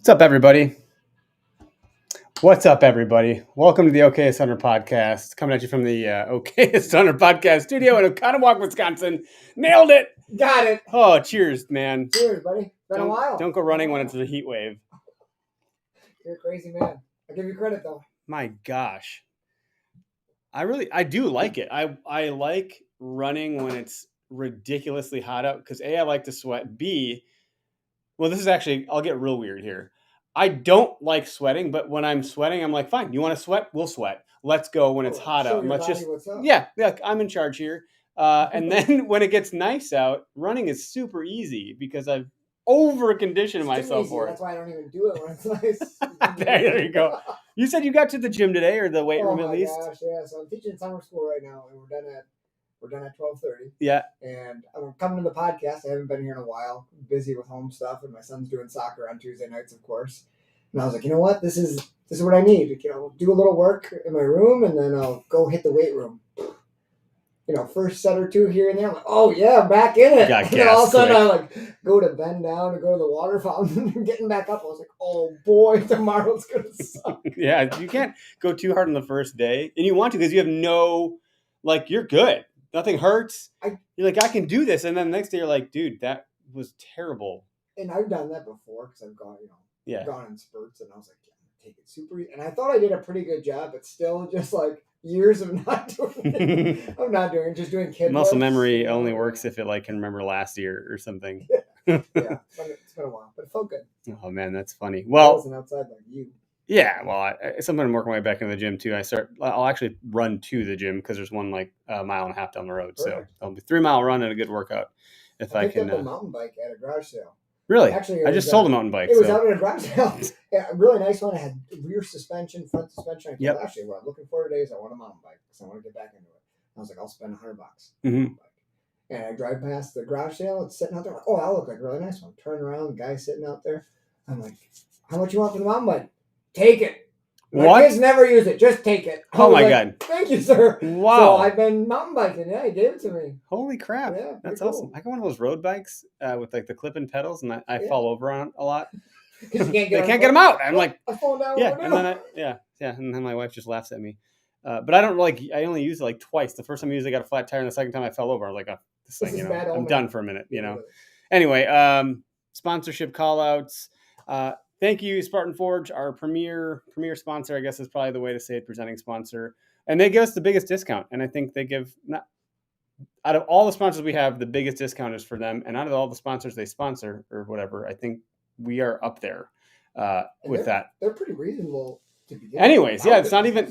What's up, everybody? What's up, everybody? Welcome to the OKS Hunter podcast, coming at you from the OKS Hunter podcast studio in Oconomowoc, Wisconsin. Nailed it! Got it. Oh, cheers, man. Cheers, buddy. Been a while. Don't go running when it's a heat wave. You're a crazy man. I give you credit, though. My gosh. I do like it. I like running when it's ridiculously hot out because A, I like to sweat. B, well, this is actually, I'll get real weird here. I don't like sweating, but when I'm sweating, I'm like, fine, you want to sweat? We'll sweat. Let's go when it's hot out. And let's just, yeah, I'm in charge here. And then when it gets nice out, running is super easy because I've over-conditioned myself for it. That's why I don't even do it when it's nice. There you go. You said you got to the gym today or the weight room at least? Oh my gosh, yeah. So I'm teaching summer school right now, and we're done at 12:30. Yeah. And I'm coming to the podcast. I haven't been here in a while. I'm busy with home stuff, and my son's doing soccer on Tuesday nights, of course. And I was like, you know what? This is what I need. Do a little work in my room, and then I'll go hit the weight room. First set or two here and there. I'm like, oh yeah, I'm back in it. Got and all of a sudden I go to bend down to go to the water fountain and getting back up. I was like, oh boy, tomorrow's gonna suck. Yeah, you can't go too hard on the first day, and you want to because you have you're good. Nothing hurts. You're like, I can do this, and then the next day you're like, dude, that was terrible. And I've done that before because I've gone, gone in spurts, and I was like, yeah, I'm gonna take it super easy. And I thought I did a pretty good job, but still, just like years of not doing it. I'm not doing it, just doing kid muscle lifts. Memory only works if it can remember last year or something. Yeah, it's been a while, but it felt good. Oh man, that's funny. Well, I wasn't outside like you. Yeah, well, something I'm working my way back into the gym too. I'll actually run to the gym because there's one like a mile and a half down the road. Perfect. So it'll be 3-mile run and a good workout if I can. Picked up a mountain bike at a garage sale. Really? Actually, I just sold a mountain bike. It was out at a garage sale. Yeah, a really nice one. It had rear suspension, front suspension. Actually, what I'm looking for today is I want a mountain bike because I want to get back into it. I was like, I'll spend $100. Mm-hmm. And I drive past the garage sale. It's sitting out there. Like, oh, that looks like a really nice one. Turn around, the guy's sitting out there. I'm like, how much you want for the mountain bike? Take it. My kids never use it. Just take it. Oh my God. Thank you, sir. Wow. So I've been mountain biking. Yeah, he gave it to me. Holy crap. Yeah, that's cool. Awesome. I got one of those road bikes with like the clip-in pedals, and I fall over on it a lot. Because they can't get them out. I'm like, I fall down. Yeah, and then and then my wife just laughs at me. But I don't I only used it like twice. The first time I used it, I got a flat tire, and the second time I fell over. I was like, oh, this thing, I'm done for a minute, Anyway, sponsorship call-outs. Thank you, Spartan Forge, our premier sponsor. I guess is probably the way to say it, presenting sponsor. And they give us the biggest discount. And I think they give, out of all the sponsors we have, the biggest discount is for them. And out of all the sponsors they sponsor or whatever, I think we are up there with that. They're pretty reasonable. Anyways, yeah, it's not even,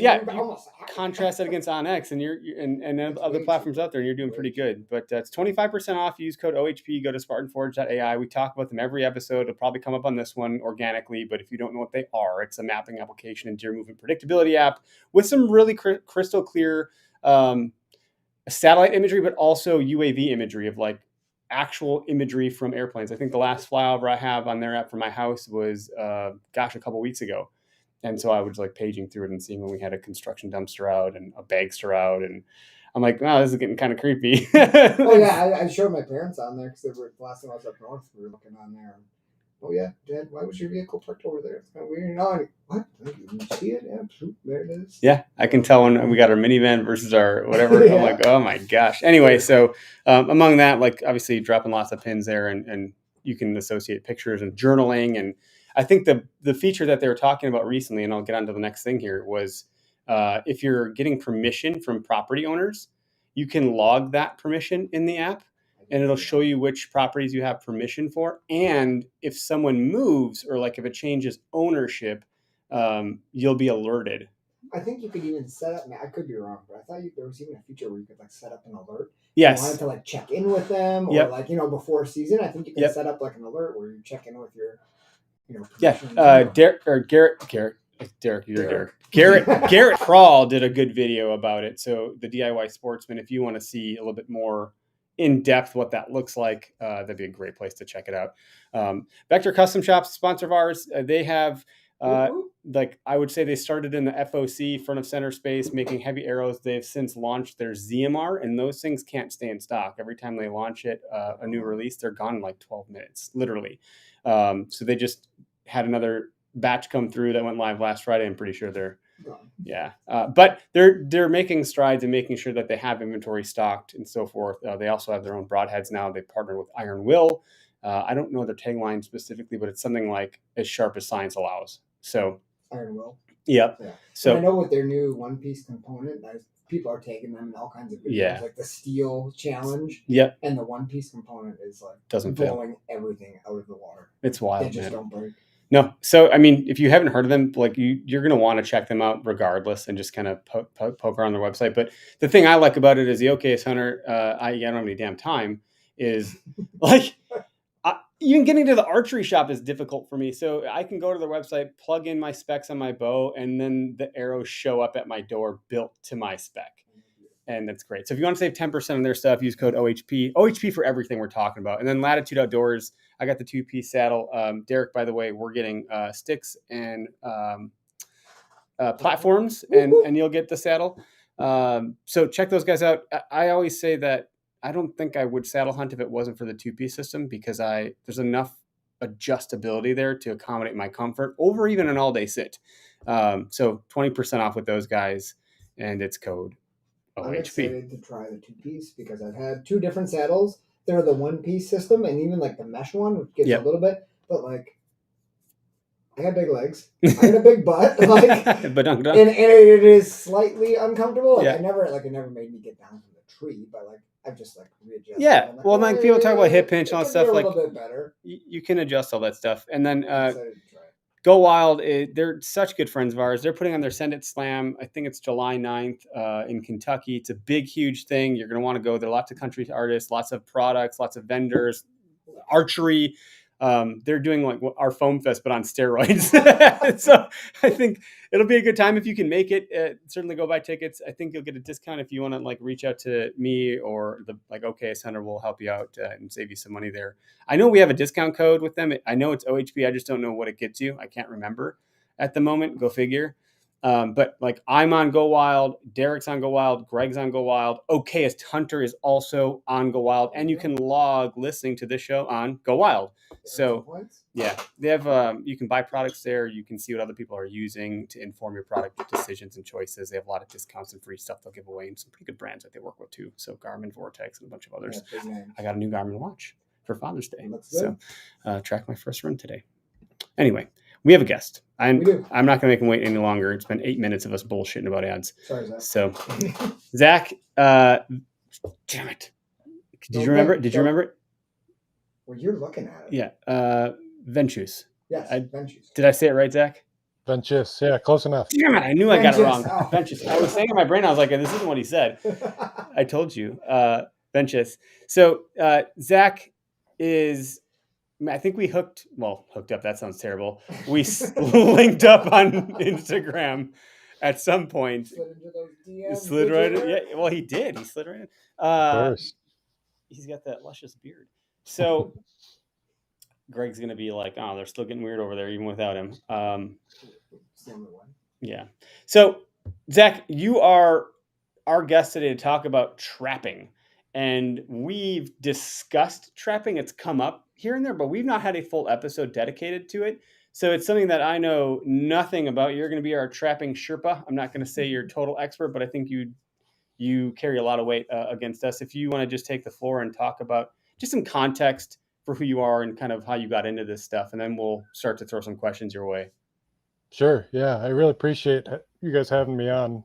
contrast that against OnX and and other platforms out there, and you're doing pretty good. But it's 25% off. Use code OHP. Go to SpartanForge.ai. We talk about them every episode. It'll probably come up on this one organically, but if you don't know what they are, it's a mapping application and deer movement predictability app with some really crystal clear satellite imagery, but also UAV imagery of like actual imagery from airplanes. I think the last flyover I have on their app for my house was, a couple weeks ago. And so I was like paging through it and seeing when we had a construction dumpster out and a bagster out. And I'm like, wow, this is getting kind of creepy. Oh, yeah. I showed my parents on there because the last time I was up north, we were looking on there. Oh, yeah, Dad, why was your vehicle parked over there? It's kind of weird. No, what? You see it? Yeah, there it is. Yeah, I can tell when we got our minivan versus our whatever. Yeah. I'm like, oh, my gosh. Anyway, so among that, like obviously dropping lots of pins there and you can associate pictures and journaling. And I think the feature that they were talking about recently, and I'll get on to the next thing here, was if you're getting permission from property owners, you can log that permission in the app, and it'll show you which properties you have permission for. And if someone moves or like if it changes ownership, you'll be alerted. I think you could even set up, I could be wrong, but I thought there was even a feature where you could like set up an alert. Yes. You wanted to like check in with them or like, before season, I think you can set up like an alert where you check in with your Garrett Crawl did a good video about it. So the DIY Sportsman, if you want to see a little bit more in depth what that looks like, that'd be a great place to check it out. Vector Custom Shops, sponsor of ours, they have I would say they started in the FOC front of center space making heavy arrows. They've since launched their ZMR, and those things can't stay in stock. Every time they launch it, a new release, they're gone in like 12 minutes, literally. So they just had another batch come through that went live last Friday. I'm pretty sure they're Gone. yeah, but they're making strides and making sure that they have inventory stocked and so forth. They also have their own broadheads now. They partnered with Iron Will. I don't know their tagline specifically, but it's something like "as sharp as science allows." So Iron Will. yep. Yeah. So and I know with their new One Piece component, people are taking them in all kinds of videos, Yeah. like the Steel Challenge. Yep. And the One Piece component is like Doesn't fail. blowing everything out of the water. It's wild, They just man. don't break. No. So, I mean, if you haven't heard of them, like you're going to want to check them out regardless and just kind of poke around their website. But the thing I like about it is the OKS Hunter, I don't have any damn time, is like even getting to the archery shop is difficult for me. So I can go to their website, plug in my specs on my bow, and then the arrows show up at my door built to my spec. And that's great. So if you want to save 10% on their stuff, use code OHP. OHP for everything we're talking about. And then Latitude Outdoors, I got the 2-piece saddle. Derek, by the way, we're getting sticks and platforms, and you'll get the saddle. So check those guys out. I always say that I don't think I would saddle hunt if it wasn't for the 2-piece system, because there's enough adjustability there to accommodate my comfort over even an all-day sit. So 20% off with those guys, and it's code OHP. I'm excited to try the 2-piece because I've had 2 different saddles. They're the 1-piece system, and even like the mesh one, which gives a little bit, but like I got big legs, I got a big butt, like, and it is slightly uncomfortable. Like, it never made me get down from the tree, but like I've just like readjusted. Yeah, well, then people talk about hip pinch and all that stuff. Like, a little bit better. You can adjust all that stuff, and then Go Wild. They're such good friends of ours. They're putting on their Send It Slam. I think it's July 9th in Kentucky. It's a big, huge thing. You're going to want to go. There are lots of country artists, lots of products, lots of vendors, archery. They're doing like our Foam Fest, but on steroids. So I think it'll be a good time if you can make it. Certainly go buy tickets. I think you'll get a discount if you want to like reach out to me or the like OKS Hunter will help you out and save you some money there. I know we have a discount code with them. I know it's OHP. I just don't know what it gets you. I can't remember at the moment. Go figure. But like I'm on Go Wild, Derek's on Go Wild, Greg's on Go Wild, OKS Hunter is also on Go Wild, and you can log listening to this show on Go Wild. So yeah, they have you can buy products there. You can see what other people are using to inform your product decisions and choices. They have a lot of discounts and free stuff they'll give away, and some pretty good brands that they work with too. So Garmin, Vortex, and a bunch of others. I got a new Garmin watch for Father's Day, so track my first run today. Anyway, we have a guest. I'm not going to make him wait any longer. It's been 8 minutes of us bullshitting about ads. Sorry, Zach. So, Zach, damn it. Did you remember it? Did you remember it? Well, you're looking at it. Yeah. Venchus. Yes, Venchus. Did I say it right, Zach? Venchus. Yeah, close enough. Damn it. I knew I got it wrong. Venchus. I was saying in my brain, I was like, this isn't what he said. I told you. Venchus. So, Zach is... I think we hooked up. That sounds terrible. We linked up on Instagram at some point. Slid into those DMs. Slid right in. Yeah, well, he did. He slid right in. Of course. He's got that luscious beard. So Greg's going to be like, oh, they're still getting weird over there even without him. Yeah. So, Zach, you are our guest today to talk about trapping. And we've discussed trapping. It's come up here and there, but we've not had a full episode dedicated to it. So it's something that I know nothing about. You're going to be our trapping Sherpa. I'm not going to say you're a total expert, but I think you carry a lot of weight against us. If you want to just take the floor and talk about just some context for who you are and kind of how you got into this stuff, and then we'll start to throw some questions your way. Sure. Yeah, I really appreciate you guys having me on,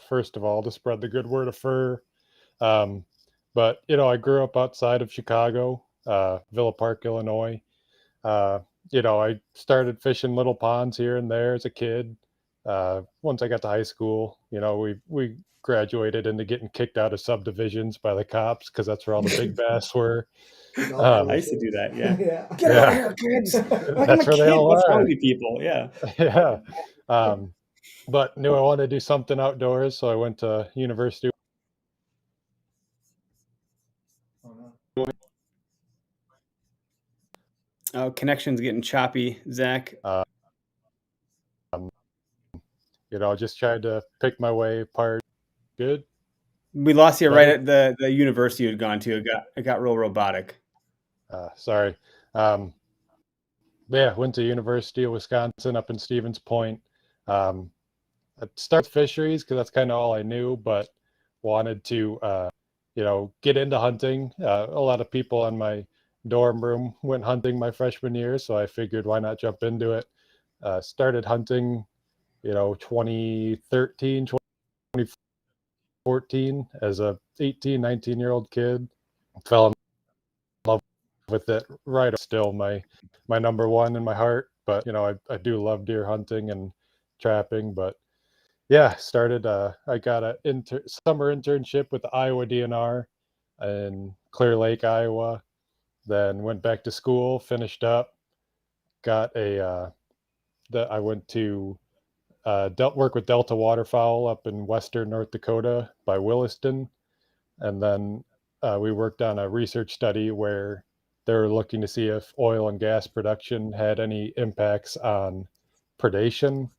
first of all, to spread the good word of fur. But, I grew up outside of Chicago, Villa Park, Illinois. I started fishing little ponds here and there as a kid. Once I got to high school, we graduated into getting kicked out of subdivisions by the cops because that's where all the big bass were. I used to do that, yeah. Get out of here, kids! That's where they all What's are. wrong with people? Yeah. Yeah. But knew I wanted to do something outdoors, so I went to university. Oh, connection's getting choppy, Zach. Just tried to pick my way apart. Good. We lost you right at the university you had gone to. It got real robotic. Sorry. Yeah, went to University of Wisconsin up in Stevens Point. Um, I started with fisheries because that's kind of all I knew, but wanted to, get into hunting. A lot of people in my dorm room went hunting my freshman year, so I figured why not jump into it. Started hunting, 2013, 2014 as a 18, 19-year-old kid. Fell in love with it right. Still my number one in my heart, but I do love deer hunting and trapping. But yeah, started. I got a summer internship with the Iowa DNR in Clear Lake, Iowa. Then went back to school, finished up, got a. That I went to work with Delta waterfowl up in western North Dakota by Williston, and then we worked on a research study where they were looking to see if oil and gas production had any impacts on predation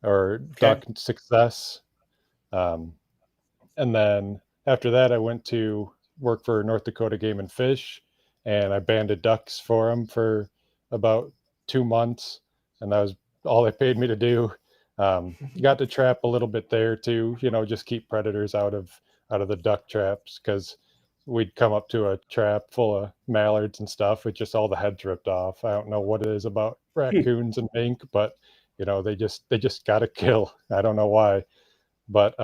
or Okay. duck success. Um, and then after that, I went to work for North Dakota Game and Fish, and I banded ducks for them for about 2 months, and that was all they paid me to do. Got to trap a little bit there too, just keep predators out of the duck traps because we'd come up to a trap full of mallards and stuff with just all the heads ripped off. I don't know what it is about Hmm. raccoons and mink, but they just got to kill. I don't know why, but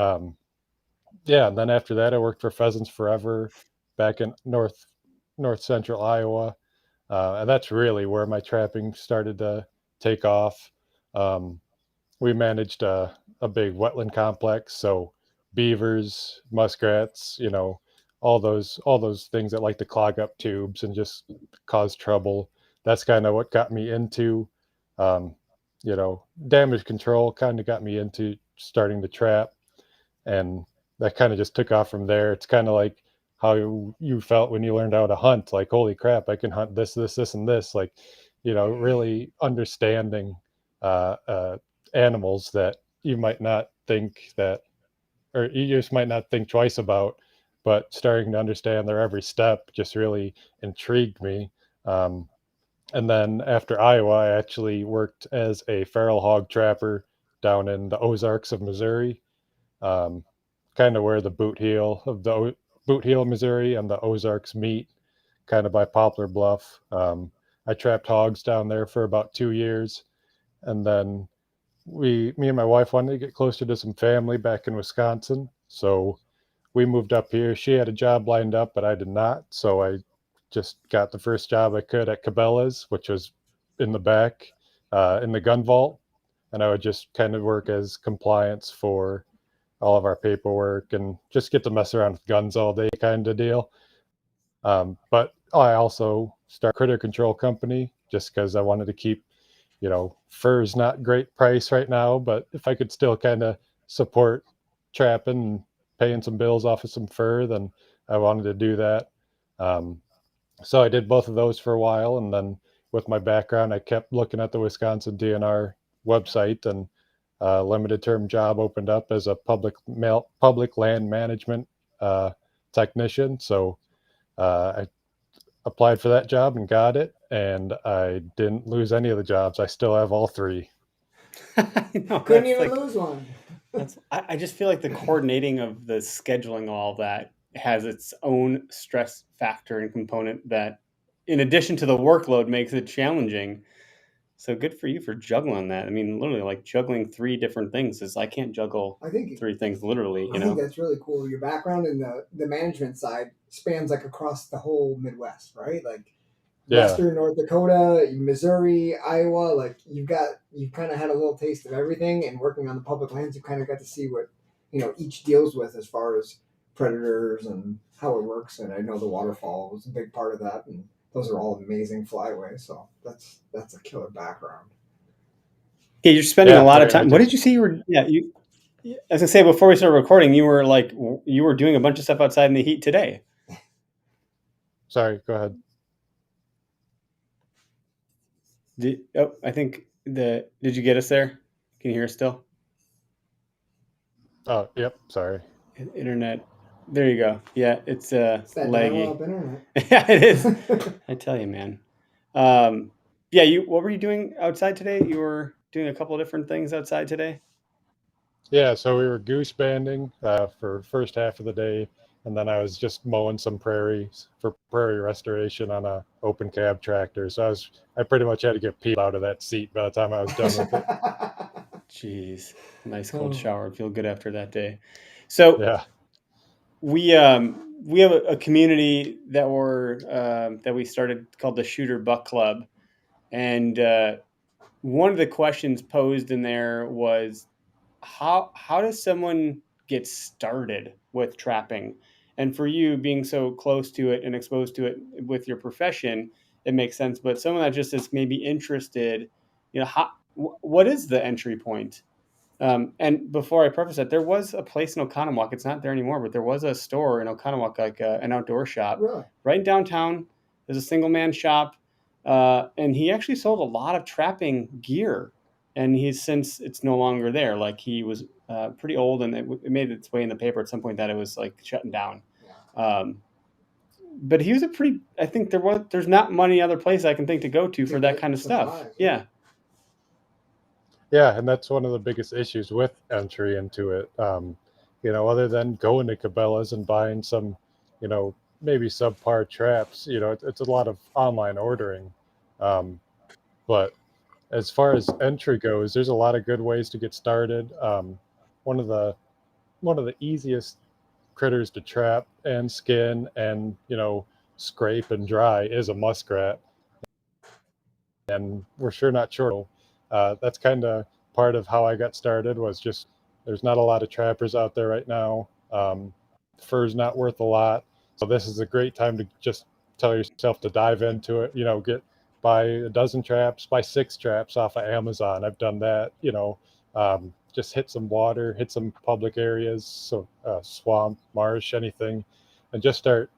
yeah, and then after that, I worked for Pheasants Forever back in north central Iowa, and that's really where my trapping started to take off. Um, we managed a big wetland complex, so beavers, muskrats, all those things that like to clog up tubes and just cause trouble. That's kind of what got me into, um, damage control. Kind of got me into starting to trap, and that kind of just took off from there. It's kind of like how you felt when you learned how to hunt. Like, holy crap, I can hunt this, and this. Like, really understanding uh, uh, animals that you might not think that, or you just might not think twice about, but starting to understand their every step just really intrigued me. Um, and then after Iowa, I actually worked as a feral hog trapper down in the Ozarks of Missouri, um, kind of where the Boot Heel, Missouri, and the Ozarks meet, kind of by Poplar Bluff. I trapped hogs down there for about 2 years, and then me and my wife wanted to get closer to some family back in Wisconsin, so we moved up here. She had a job lined up, but I did not, so I just got the first job I could at Cabela's, which was in the back, in the gun vault, and I would just kind of work as compliance for all of our paperwork and just get to mess around with guns all day kind of deal. But I also started a critter control company just because I wanted to keep, fur's not great price right now, but if I could still kind of support trapping and paying some bills off of some fur, then I wanted to do that. Um, so I did both of those for a while, and then with my background, I kept looking at the Wisconsin DNR website, and a limited term job opened up as a public land management uh, technician. So I applied for that job and got it, and I didn't lose any of the jobs. I still have all three. No, Couldn't that's even like lose one. I just feel like the coordinating of the scheduling, all that has its own stress factor and component that, in addition to the workload, makes it challenging. So good for you for juggling that. I mean, literally, like juggling three different things is I can't juggle I think three things literally. I think that's really cool. Your background in the management side spans like across the whole Midwest, right? Like Yeah, Western North Dakota, Missouri, Iowa. Like you've kind of had a little taste of everything. And working on the public lands, you kind of got to see what each deals with as far as predators and how it works. And I know the waterfall was a big part of that, and those are all amazing flyways. So that's a killer background. Okay, you're spending a yeah. lot I of mean, I time. What did just you say you were? Yeah, you. As I say before we started recording, you were like you were doing a bunch of stuff outside in the heat today. sorry. Go ahead. I think the. Did you get us there? Can you hear us still? Oh, yep. Sorry. Internet. There you go. Yeah, it's It's that laggy. dial-up internet. Yeah, it is. I tell you, man. Um, Yeah, what were you doing outside today? You were doing a couple of different things outside today. Yeah, so we were goose banding for first half of the day, and then I was just mowing some prairies for prairie restoration on a open cab tractor. So I pretty much had to get peeled out of that seat by the time I was done with it. Jeez, nice cold Oh. shower. Feel good after that day. So Yeah. we have a community that we started called the Shooter Buck Club, and one of the questions posed in there was how does someone get started with trapping? And for you being so close to it and exposed to it with your profession, it makes sense. But someone that just is maybe interested, what is the entry point? And before I preface that, there was a place in Oconomowoc. It's not there anymore, but there was a store in Oconomowoc, like an outdoor shop, Really? right in downtown. There's a single man shop, and he actually sold a lot of trapping gear. And he's since it's no longer there. Like he was pretty old, and it made its way in the paper at some point that it was like shutting down. Yeah. But he was a pretty. I think there's not many other places I can think to go to for that kind of stuff. supplies, Yeah. Yeah, and that's one of the biggest issues with entry into it. Other than going to Cabela's and buying some, maybe subpar traps, it's a lot of online ordering. Um, but as far as entry goes, there's a lot of good ways to get started. One of the one of the easiest critters to trap and skin and scrape and dry is a muskrat, and we're sure not short. That's kind of part of how I got started. Was just there's not a lot of trappers out there right now. Fur's not worth a lot, so this is a great time to just tell yourself to dive into it. Buy a dozen traps, buy 6 traps off of Amazon. I've done that. Just hit some water, hit some public areas, so swamp, marsh, anything, and just start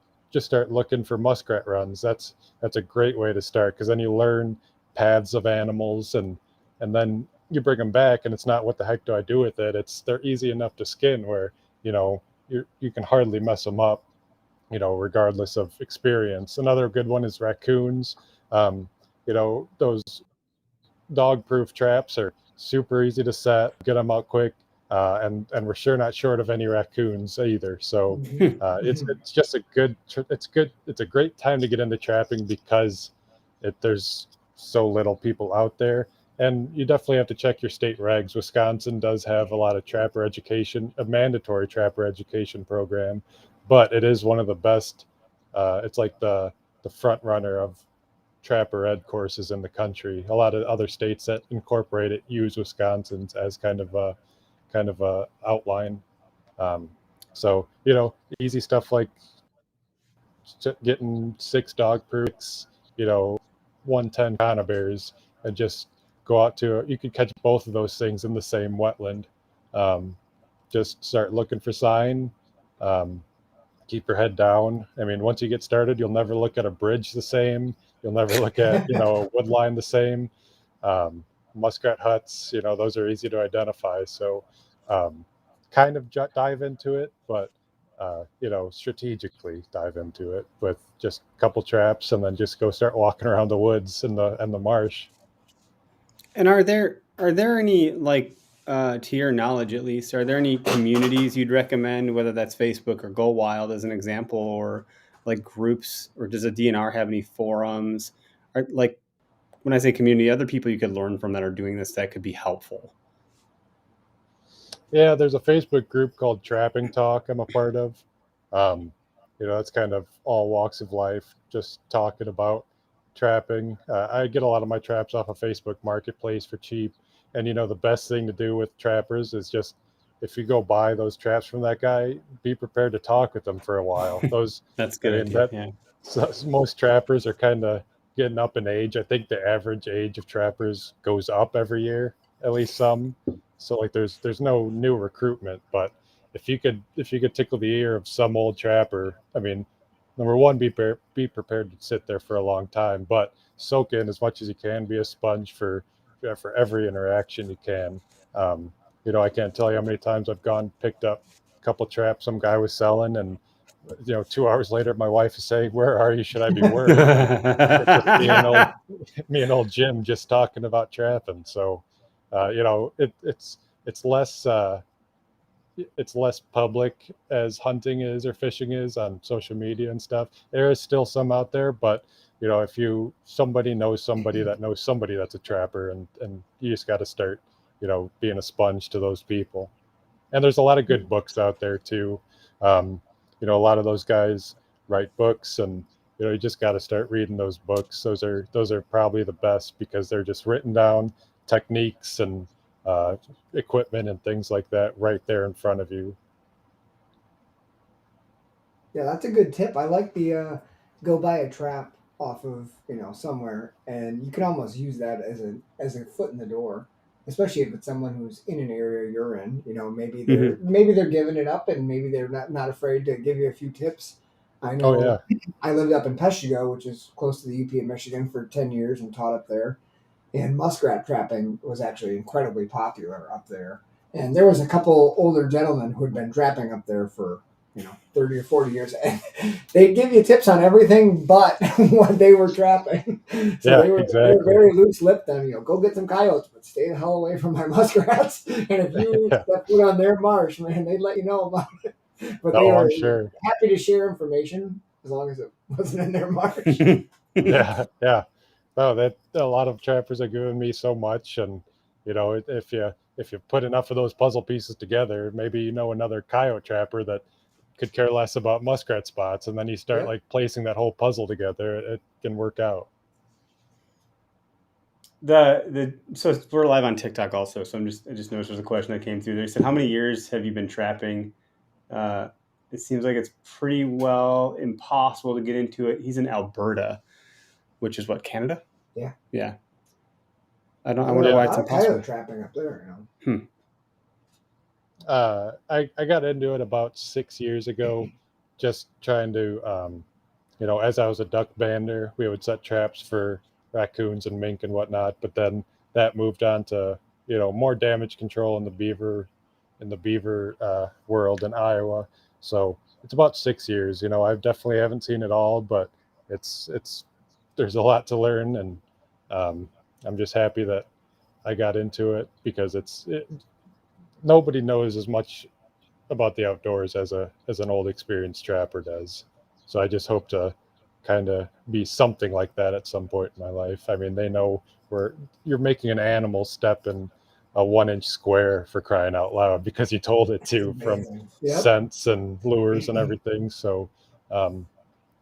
looking for muskrat runs. That's a great way to start, because then you learn paths of animals, and then you bring them back, and it's not what the heck do I do with it. They're easy enough to skin where you can hardly mess them up, regardless of experience. Another good one is raccoons. Those dog proof traps are super easy to set, get them out quick, and we're sure not short of any raccoons either. So it's just it's a great time to get into trapping, because there's so little people out there. And you definitely have to check your state regs. Wisconsin does have a lot of trapper education, a mandatory trapper education program, but it is one of the best. It's like the front runner of trapper ed courses in the country. A lot of other states that incorporate it use Wisconsin's as kind of a outline. Um, so easy stuff like getting 6 dog proofs, 110 conibears, and just go out to. You could catch both of those things in the same wetland. Um, just start looking for sign. Um, Keep your head down. I mean, once you get started, you'll never look at a bridge the same. You'll never look at a wood line the same. Muskrat huts, those are easy to identify. So um, kind of dive into it, but strategically dive into it with just a couple traps, and then just go start walking around the woods and the marsh. And are there any, like, to your knowledge at least, are there any communities you'd recommend, whether that's Facebook or Go Wild as an example, or like groups, or does a DNR have any forums? Or, like, when I say community, other people you could learn from that are doing this that could be helpful. Yeah, there's a Facebook group called Trapping Talk I'm a part of. Um, it's kind of all walks of life, just talking about trapping. I get a lot of my traps off of Facebook Marketplace for cheap. And, the best thing to do with trappers is just, if you go buy those traps from that guy, be prepared to talk with them for a while. That's a I good mean, idea. Yeah. most trappers are kind of getting up in age. I think the average age of trappers goes up every year, at least some. So like there's no new recruitment, but if you could tickle the ear of some old trapper, I mean, number one, be prepared to sit there for a long time, but soak in as much as you can. Be a sponge for every interaction you can. I can't tell you how many times I've gone picked up a couple traps some guy was selling, and 2 hours later, my wife is saying, "Where are you? Should I be worried?" It's just me and old Jim just talking about trapping. So, it's less it's less public as hunting is or fishing is on social media and stuff. There is still some out there, but if somebody knows somebody that knows somebody that's a trapper, and you just got to start, being a sponge to those people. And there's a lot of good books out there too. Um, a lot of those guys write books, and you just got to start reading those books. Those are probably the best because they're just written down techniques and equipment and things like that right there in front of you. Yeah, that's a good tip. I like the go buy a trap off of somewhere, and you can almost use that as a foot in the door, especially if it's someone who's in an area you're in. Maybe they're giving it up, and maybe they're not afraid to give you a few tips. I Oh know yeah, I lived up in Peshigo, which is close to the UP of Michigan, for 10 years and taught up there. And muskrat trapping was actually incredibly popular up there. And there was a couple older gentlemen who had been trapping up there for 30 or 40 years. And they'd give you tips on everything but what they were trapping. So yeah, they were exactly. very loose lipped on, go get some coyotes, but stay the hell away from my muskrats. And if you Yeah. step foot on their marsh, man, they'd let you know about it. But they Oh, are I'm sure. happy to share information as long as it wasn't in their marsh. Yeah, yeah. No, that a lot of trappers are giving me so much, and if you put enough of those puzzle pieces together, maybe another coyote trapper that could care less about muskrat spots, and then you start Yep. like placing that whole puzzle together. It can work out. So we're live on TikTok also. So I just noticed there's a question that came through. They said, "How many years have you been trapping?" Uh, it seems like it's pretty well impossible to get into it. He's in Alberta, which is what, Canada? Yeah. Yeah. I There's wonder a why Yeah. it's lot of coyote impossible. trapping up there. I got into it about 6 years ago, just trying to, as I was a duck bander, we would set traps for raccoons and mink and whatnot. But then that moved on to, more damage control in the beaver world in Iowa. So it's about 6 years. I definitely haven't seen it all, but it's there's a lot to learn, and I'm just happy that I got into it because nobody knows as much about the outdoors as an old experienced trapper does. So I just hope to kind of be something like that at some point in my life. I mean, they know where you're making an animal step in a 1 inch square, for crying out loud, because you told it It's to, from amazing. Yep. scents and lures and everything. So um,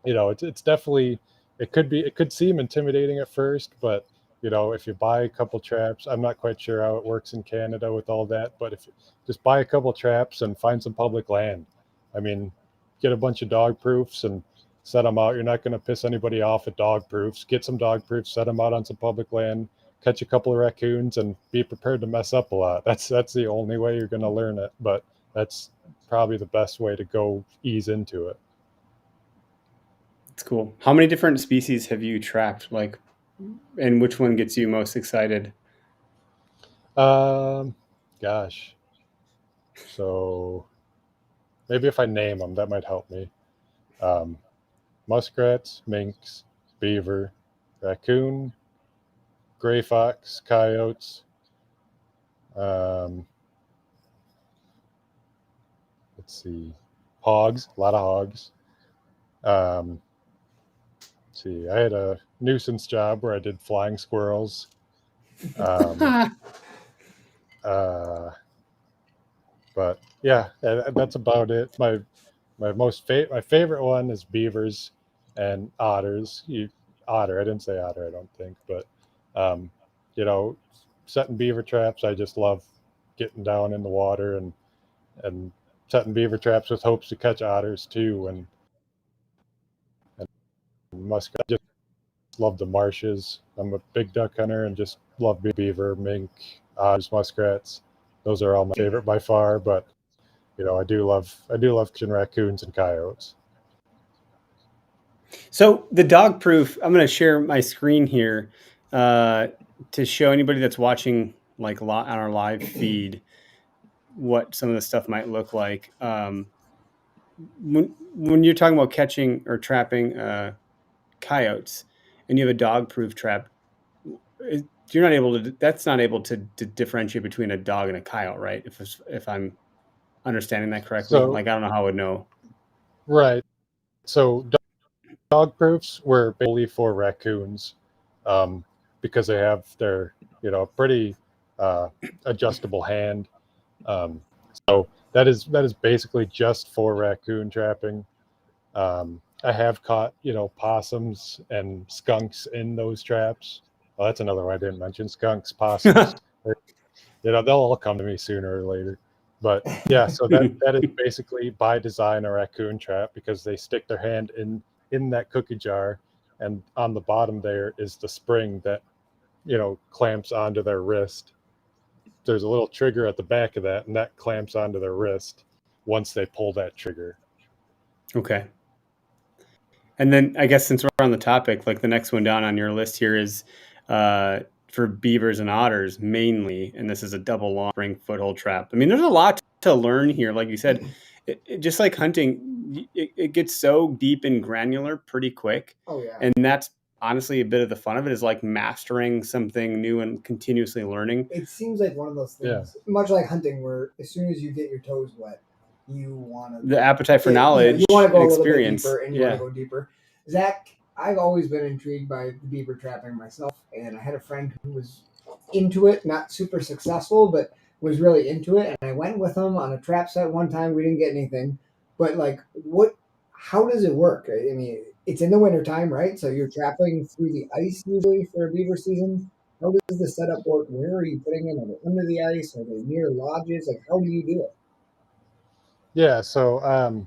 it's definitely, it could seem intimidating at first, but if you buy a couple traps, I'm not quite sure how it works in Canada with all that, but if you just buy a couple traps and find some public land, I mean, get a bunch of dog proofs and set them out. You're not going to piss anybody off at dog proofs. Get some dog proofs, set them out on some public land, catch a couple of raccoons, and be prepared to mess up a lot. That's the only way you're going to learn it, but that's probably the best way to go ease into it. It's cool. How many different species have you trapped? Like, and which one gets you most excited? Um, Gosh. So maybe if I name them, that might help me. Um, Muskrats, minks, beaver, raccoon, gray fox, coyotes. Um, let's see, hogs, a lot of hogs. Um, let's see, I had a nuisance job where I did flying squirrels. Um, uh, but yeah, that's about it. My favorite one is beavers and otters. Otter. I didn't say otter. I don't think, but um, you know, setting beaver traps. I just love getting down in the water and setting beaver traps with hopes to catch otters too, and muskrat. I just love the marshes. I'm a big duck hunter and just love beaver, mink, otters, muskrats. Those are all my favorite by far, but I do love catching raccoons and coyotes. So the dog proof, I'm going to share my screen here uh, to show anybody that's watching like on our live feed what some of the stuff might look like. when you're talking about catching or trapping coyotes, and you have a dog-proof trap, you're not able to. That's not able to differentiate between a dog and a coyote, right? If I'm understanding that correctly, So like I don't know how I would know. right. So dog proofs were basically for raccoons, um, because they have their pretty uh, adjustable hand. Um, so that is basically just for raccoon trapping. I have caught possums and skunks in those traps. Oh, that's another one I didn't mention. Skunks, possums. They'll all come to me sooner or later. But yeah, so that is basically by design a raccoon trap because they stick their hand in that cookie jar, and on the bottom there is the spring that clamps onto their wrist. There's a little trigger at the back of that, and that clamps onto their wrist once they pull that trigger. Okay. And then I guess since we're on the topic, like the next one down on your list here is for beavers and otters mainly, and this is a double long spring foothold trap. I mean, there's a lot to learn here. Like you said, just like hunting, it gets so deep and granular pretty quick. Oh yeah. And that's honestly a bit of the fun of it is like mastering something new and continuously learning. It seems like one of those things, much like hunting, where as soon as you get your toes wet, you want to The appetite for knowledge, you want to go and a little bit experience. deeper, and you want to go deeper. Zach, I've always been intrigued by the beaver trapping myself, and I had a friend who was into it, not super successful, but was really into it, and I went with him on a trap set one time. We didn't get anything, but like, how does it work? I mean, it's in the wintertime, right? So you're trapping through the ice usually for a beaver season. How does the setup work? Where are you putting them? Are they under the ice? Are they near lodges? Like, how do you do it? Yeah, so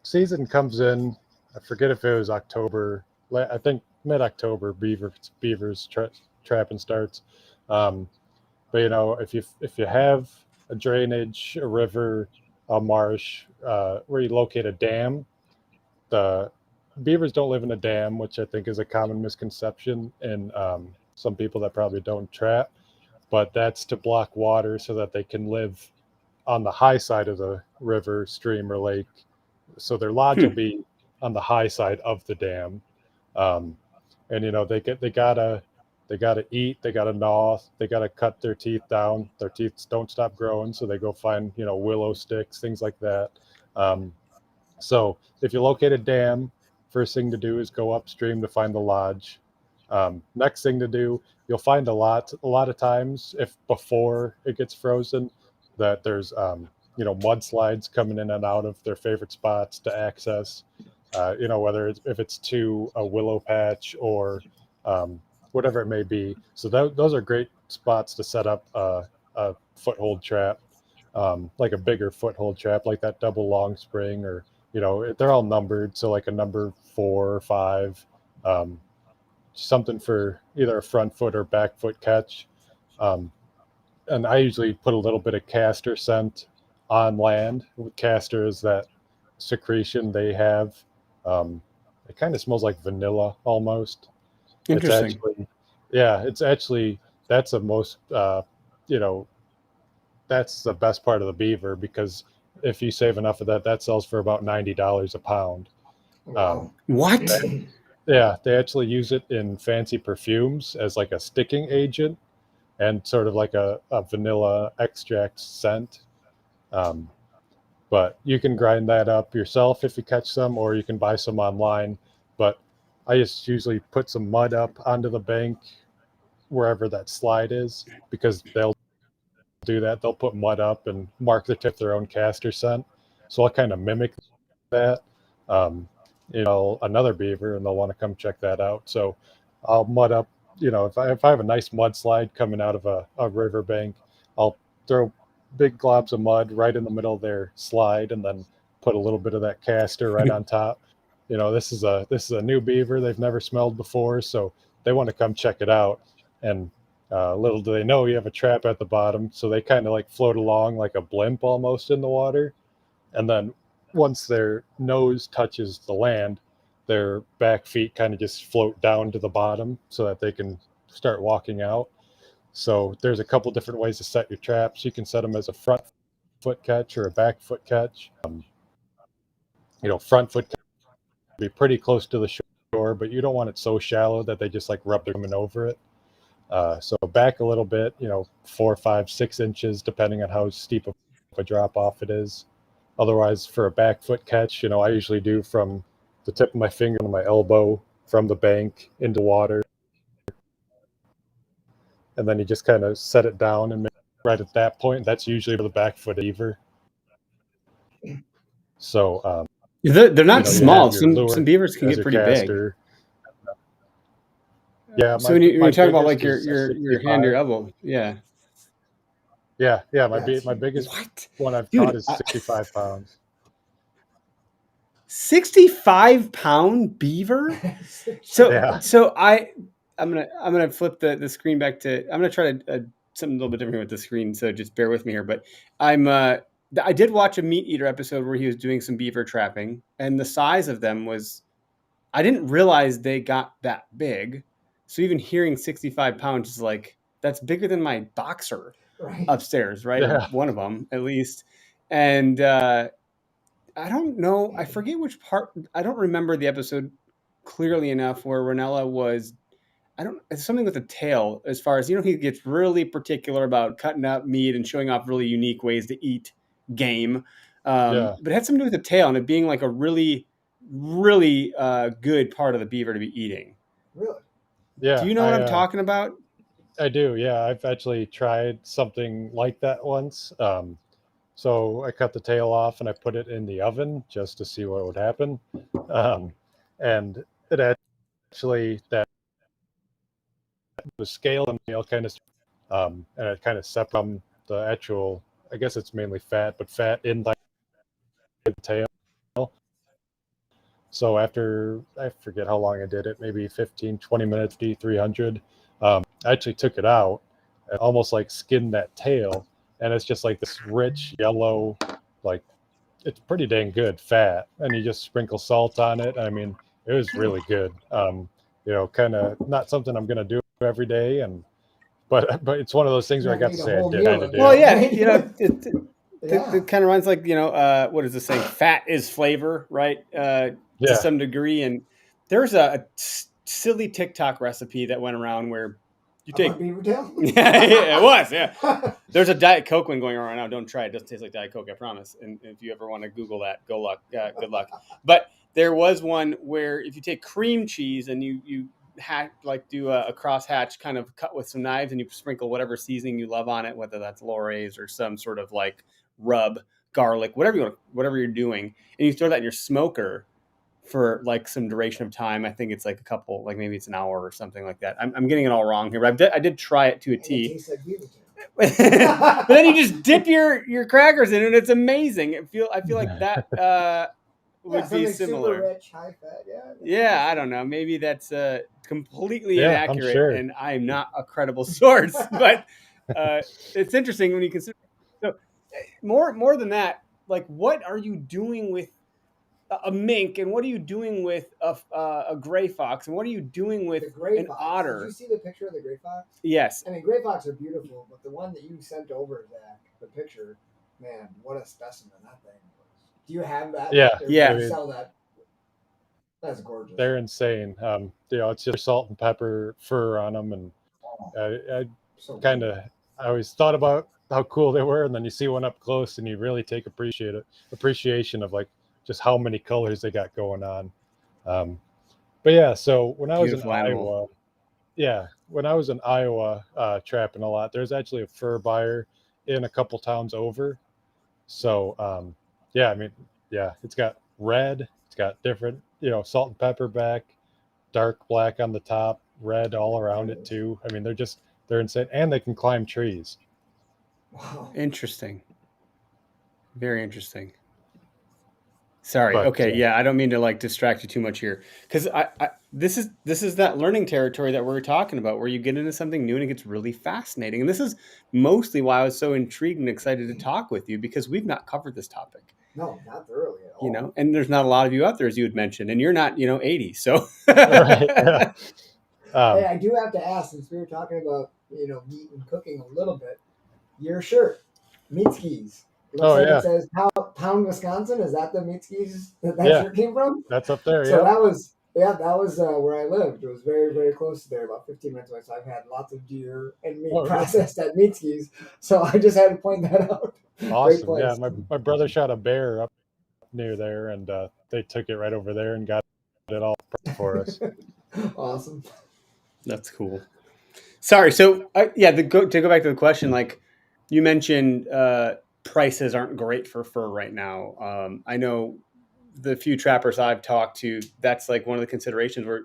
season comes in. I forget if it was October. I think mid-October. Beavers trapping starts. Um, but if you have a drainage, a river, a marsh, where you locate a dam, the beavers don't live in a dam, which I think is a common misconception in some people that probably don't trap. But that's to block water so that they can live on the high side of the river, stream, or lake. So their lodge will be on the high side of the dam. Um, and they gotta eat, they gotta gnaw, they gotta cut their teeth down. Their teeth don't stop growing, so they go find willow sticks, things like that. Um, so if you locate a dam, first thing to do is go upstream to find the lodge. Next thing to do, you'll find a lot of times, if before it gets frozen, that there's mudslides coming in and out of their favorite spots to access. Whether if it's to a willow patch or um, whatever it may be. So those are great spots to set up a foothold trap, like a bigger foothold trap, like that double long spring, or they're all numbered, so like a number 4 or 5, something for either a front foot or back foot catch. Um, and I usually put a little bit of castor scent on land. Castor is that secretion they have. It kind of smells like vanilla almost. It's Interesting. actually, yeah, that's the most, you know, that's the best part of the beaver, because if you save enough of that, that sells for about $90 a pound. Wow. What? Yeah, they actually use it in fancy perfumes as like a sticking agent and sort of like a vanilla extract scent. Um, but you can grind that up yourself if you catch some, or you can buy some online. But I just usually put some mud up onto the bank wherever that slide is, because they'll do that. They'll put mud up and mark the tip their own castor scent. So I'll kind of mimic that. Another beaver, and they'll want to come check that out. So I'll mud up. If I have a nice mudslide coming out of a river bank, I'll throw big globs of mud right in the middle of their slide, and then put a little bit of that castor right on top. This is a new beaver they've never smelled before, so they want to come check it out. And little do they know you have a trap at the bottom, so they kind of like float along like a blimp almost in the water. And then once their nose touches the land, their back feet kind of just float down to the bottom so that they can start walking out. So there's a couple different ways to set your traps. You can set them as a front foot catch or a back foot catch. front foot can be pretty close to the shore, but you don't want it so shallow that they just like rub their women over it. So back a little bit, 4, 5, 6 inches, depending on how steep of a drop off it is. Otherwise, for a back foot catch, I usually do from the tip of my finger to my elbow from the bank into water. And then you just kind of set it down and right at that point, that's usually the back foot beaver. So they're not small. Lure, Some beavers can get pretty caster. Big. Yeah. So when you talk about like your hand, your elbow, yeah. Yeah. My biggest one I've caught is 65 pounds. 65-pound beaver. So I'm gonna flip the screen back to. I'm gonna try to something a little bit different with the screen. So just bear with me here. But I did watch a Meat Eater episode where he was doing some beaver trapping, and the size of them was, I didn't realize they got that big. So even hearing 65 pounds is like, that's bigger than my boxer upstairs, right? Yeah. One of them at least. And I don't know. I forget which part. I don't remember the episode clearly enough where Ranella was, it's something with a tail as far as, he gets really particular about cutting up meat and showing off really unique ways to eat game. But it had something to do with the tail and it being like a really, really good part of the beaver to be eating. Really? Yeah. Do you know what I'm talking about? I do. Yeah. I've actually tried something like that once. So I cut the tail off and I put it in the oven just to see what would happen. And it actually, that was scale and kind of, and it kind of separated from the actual, I guess it's mainly fat, but fat inside the tail. So after, I forget how long I did it, maybe 15, 20 minutes, 300, I actually took it out and almost like skinned that tail. And it's just like this rich yellow, like it's pretty dang good fat. And you just sprinkle salt on it. I mean, it was really good. Kind of not something I'm going to do every day. But it's one of those things where I got to say I did it. Well, yeah, it kind of runs like, what is the saying? Fat is flavor, right? To some degree. And there's a silly TikTok recipe that went around where you take beaver tail? Yeah, it was. Yeah. There's a Diet Coke one going on right now. Don't try it. It doesn't taste like Diet Coke, I promise. And if you ever want to Google that, good luck. But there was one where if you take cream cheese and you do a cross hatch kind of cut with some knives and you sprinkle whatever seasoning you love on it, whether that's Lorraine or some sort of like rub, garlic, whatever you're doing, and you throw that in your smoker for like some duration of time. I think it's like a couple, like maybe it's an hour or something like that. I'm getting it all wrong here, but I did try it to a T. It tastes like beaver tail. But then you just dip your crackers in it and it's amazing. I feel like that would be similar. Super rich, high fat, yeah, I don't know. Maybe that's completely inaccurate, I'm sure. And I'm not a credible source. But it's interesting when you consider. So more than that, like, what are you doing with a mink, and what are you doing with a gray fox, and what are you doing with an otter? Did you see the picture of the gray fox? Yes. I mean, gray fox are beautiful, but the one that you sent over, Zach, the picture, man, what a specimen that thing was. Do you have that? Yeah. Yeah. You sell that? That's gorgeous. They're insane. It's just salt and pepper fur on them, and I always thought about how cool they were, and then you see one up close, and you really take appreciation of like just how many colors they got going on. But yeah, so when I was in Iowa, trapping a lot, there's actually a fur buyer in a couple towns over. So it's got red, it's got different, salt and pepper back, dark black on the top, red all around it too. I mean, they're insane, and they can climb trees. Wow. Interesting. Very interesting. Sorry. Okay. Yeah. I don't mean to like distract you too much here, because this is that learning territory that we're talking about, where you get into something new and it gets really fascinating. And this is mostly why I was so intrigued and excited to talk with you, because we've not covered this topic. No, not thoroughly at all. And there's not a lot of you out there, as you had mentioned, and you're not, 80. So. Right, yeah. Hey, I do have to ask, since we were talking about, meat and cooking a little bit, your shirt, Meat Skis. Looks like it says Pound, Wisconsin. Is that the Mitskis that shirt came from? That's up there. So that was where I lived. It was very, very close to there, about 15 minutes away. So I've had lots of deer and meat processed at Mitskis. So I just had to point that out. Awesome. Yeah, my brother shot a bear up near there, and they took it right over there and got it all for us. Awesome. That's cool. Sorry. So to go back to the question, like you mentioned, prices aren't great for fur right now. I know the few trappers I've talked to, that's like one of the considerations where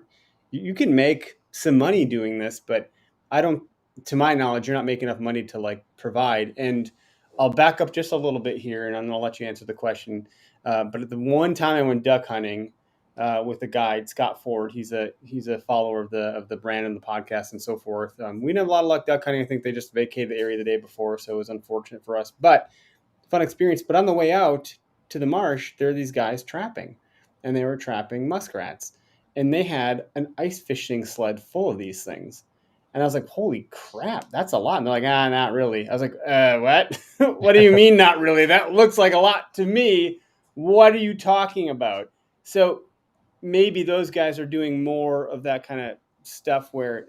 you can make some money doing this, but to my knowledge, you're not making enough money to like provide. And I'll back up just a little bit here, and I'm going to let you answer the question. But at the one time I went duck hunting with a guide, Scott Ford, he's a follower of the brand and the podcast and so forth. We didn't have a lot of luck duck hunting. I think they just vacated the area the day before, so it was unfortunate for us. But fun experience. But on the way out to the marsh, there are these guys trapping, and they were trapping muskrats, and they had an ice fishing sled full of these things. And I was like, holy crap, that's a lot. And they're like, not really. I was like, what? What do you mean not really? That looks like a lot to me. What are you talking about? So maybe those guys are doing more of that kind of stuff where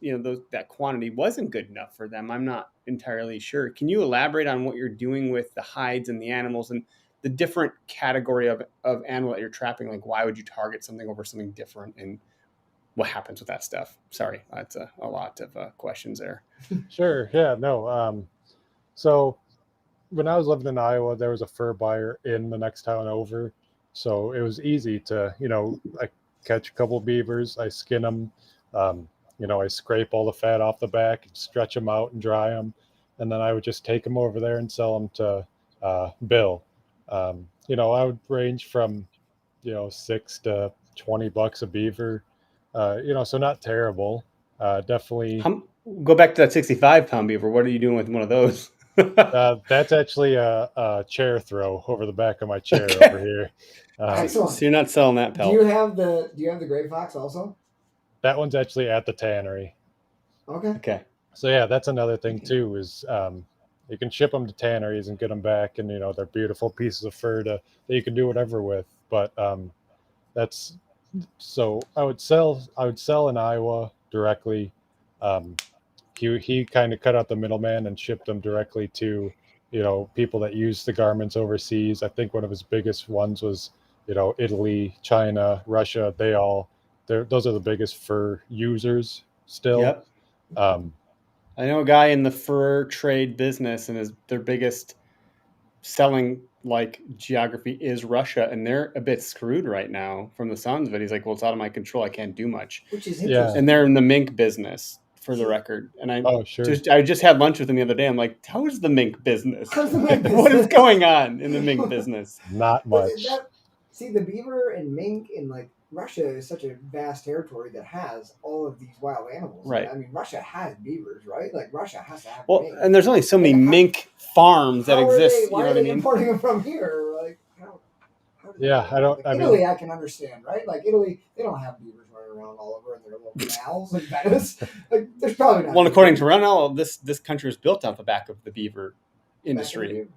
that quantity wasn't good enough for them. I'm not entirely sure. Can you elaborate on what you're doing with the hides and the animals and the different category of animal that you're trapping? Like, why would you target something over something different, and what happens with that stuff? Sorry, that's a lot of questions there. Sure. Yeah. No. So when I was living in Iowa, there was a fur buyer in the next town over. So it was easy to, I catch a couple of beavers, I skin them, I scrape all the fat off the back and stretch them out and dry them. And then I would just take them over there and sell them to Bill. I would range from, $6 to $20 a beaver, so not terrible. Definitely. Go back to that 65-pound beaver. What are you doing with one of those? That's actually a chair throw over the back of my chair over here. Excellent. So you're not selling that pelt. Do you have the gray fox also? That one's actually at the tannery. Okay. So yeah, that's another thing too, is you can ship them to tanneries and get them back, and they're beautiful pieces of fur that you can do whatever with. But that's so I would sell in Iowa directly. He kind of cut out the middleman and shipped them directly to people that use the garments overseas. I think one of his biggest ones was Italy, China, Russia. Those are the biggest fur users still. Yep. I know a guy in the fur trade business, and their biggest selling geography is Russia, and they're a bit screwed right now from the sounds of it. He's like, well, it's out of my control. I can't do much. Which is interesting. And they're in the mink business, for the record. And I just had lunch with him the other day. I'm like, how is the mink business? What is going on in the mink business? Not much. See, the beaver and mink in Russia is such a vast territory that has all of these wild animals. Right. I mean, Russia has beavers, right? Russia has to have mink. And there's only so many mink farms that exist. Why are they importing them from here? Italy, I can understand, right? Italy, they don't have beavers running around all over in their little canals like Venice. There's probably not. Well, according to Ronald, this country was built off the back of the beaver industry.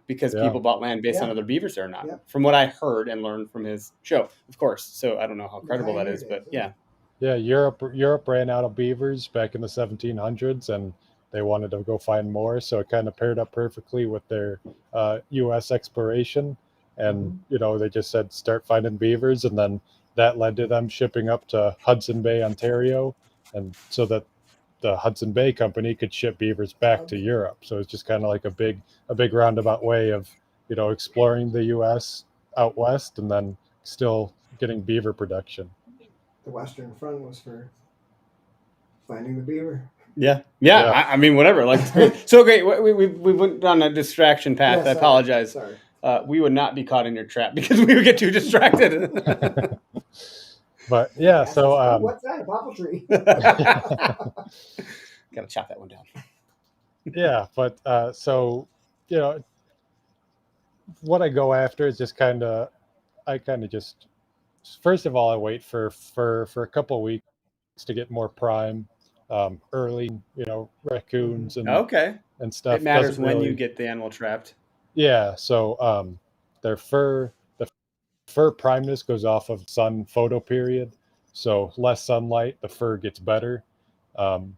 Because people bought land based on other beavers there or not. From what I heard and learned from his show, of course. So I don't know how credible that is, but yeah. Yeah, Europe ran out of beavers back in the 1700s, and they wanted to go find more. So it kind of paired up perfectly with their U.S. exploration. And, they just said, start finding beavers. And then that led to them shipping up to Hudson Bay, Ontario. And so that the Hudson Bay Company could ship beavers back to Europe. So it's just kind of like a big roundabout way of, exploring the U.S. out west and then still getting beaver production. The Western Front was for finding the beaver. Yeah. I mean, whatever. So okay, we went on a distraction path. I apologize. Sorry. We would not be caught in your trap because we would get too distracted. But yeah, so what's that? A popple tree? Gotta chop that one down. Yeah, but so what I go after is just just first of all, I wait for a couple of weeks to get more prime early, raccoons and okay, and stuff. It matters when you get the animal trapped. Yeah, so their the fur primeness goes off of sun photo period. So less sunlight, the fur gets better. Um,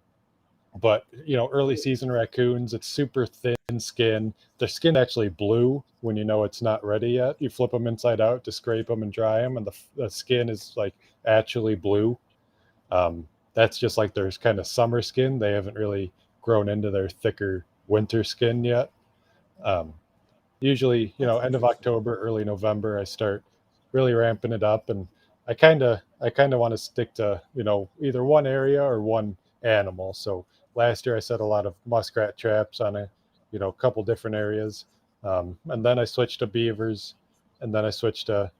but early season raccoons, it's super thin skin. Their skin actually blue when you know it's not ready yet. You flip them inside out to scrape them and dry them, and the skin is like actually blue. That's just like their kind of summer skin. They haven't really grown into their thicker winter skin yet. Um, Usually, That's end of interesting. October, early November, I start really ramping it up, and I kind of want to stick to either one area or one animal. So last year I set a lot of muskrat traps on a couple different areas, and then I switched to beavers, and then I switched to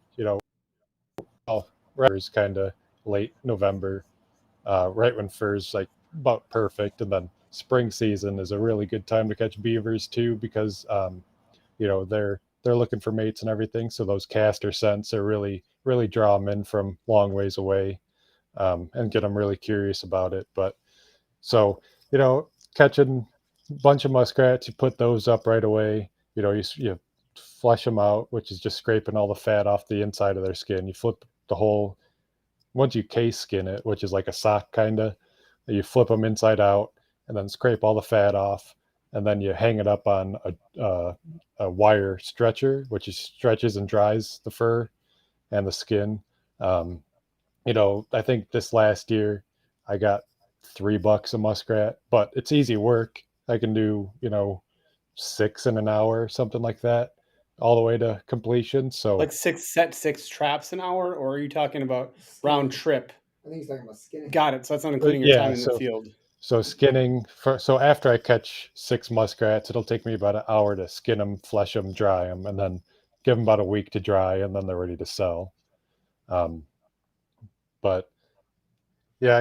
furs kind of late November, right when fur's like about perfect, and then spring season is a really good time to catch beavers too because they're looking for mates and everything. So those caster scents are really draw them in from long ways away, and get them really curious about it. But so catching a bunch of muskrats, you put those up right away. You flush them out, which is just scraping all the fat off the inside of their skin. You flip the whole once you case skin it, which is like a sock kind of, you flip them inside out and then scrape all the fat off, and then you hang it up on a wire stretcher, which is stretches and dries the fur and the skin. Um, I think this last year I got $3 a muskrat, but it's easy work. I can do 6 in an hour, something like that, all the way to completion. So Like six traps an hour, or are you talking about round Skinning. trip? I think he's talking about skinning. Got it. So that's not including your yeah, time in the field. so skinning so after I catch 6 muskrats, it'll take me about an hour to skin them, flesh them, dry them, and then give them about a week to dry, and then they're ready to sell. Um, but yeah,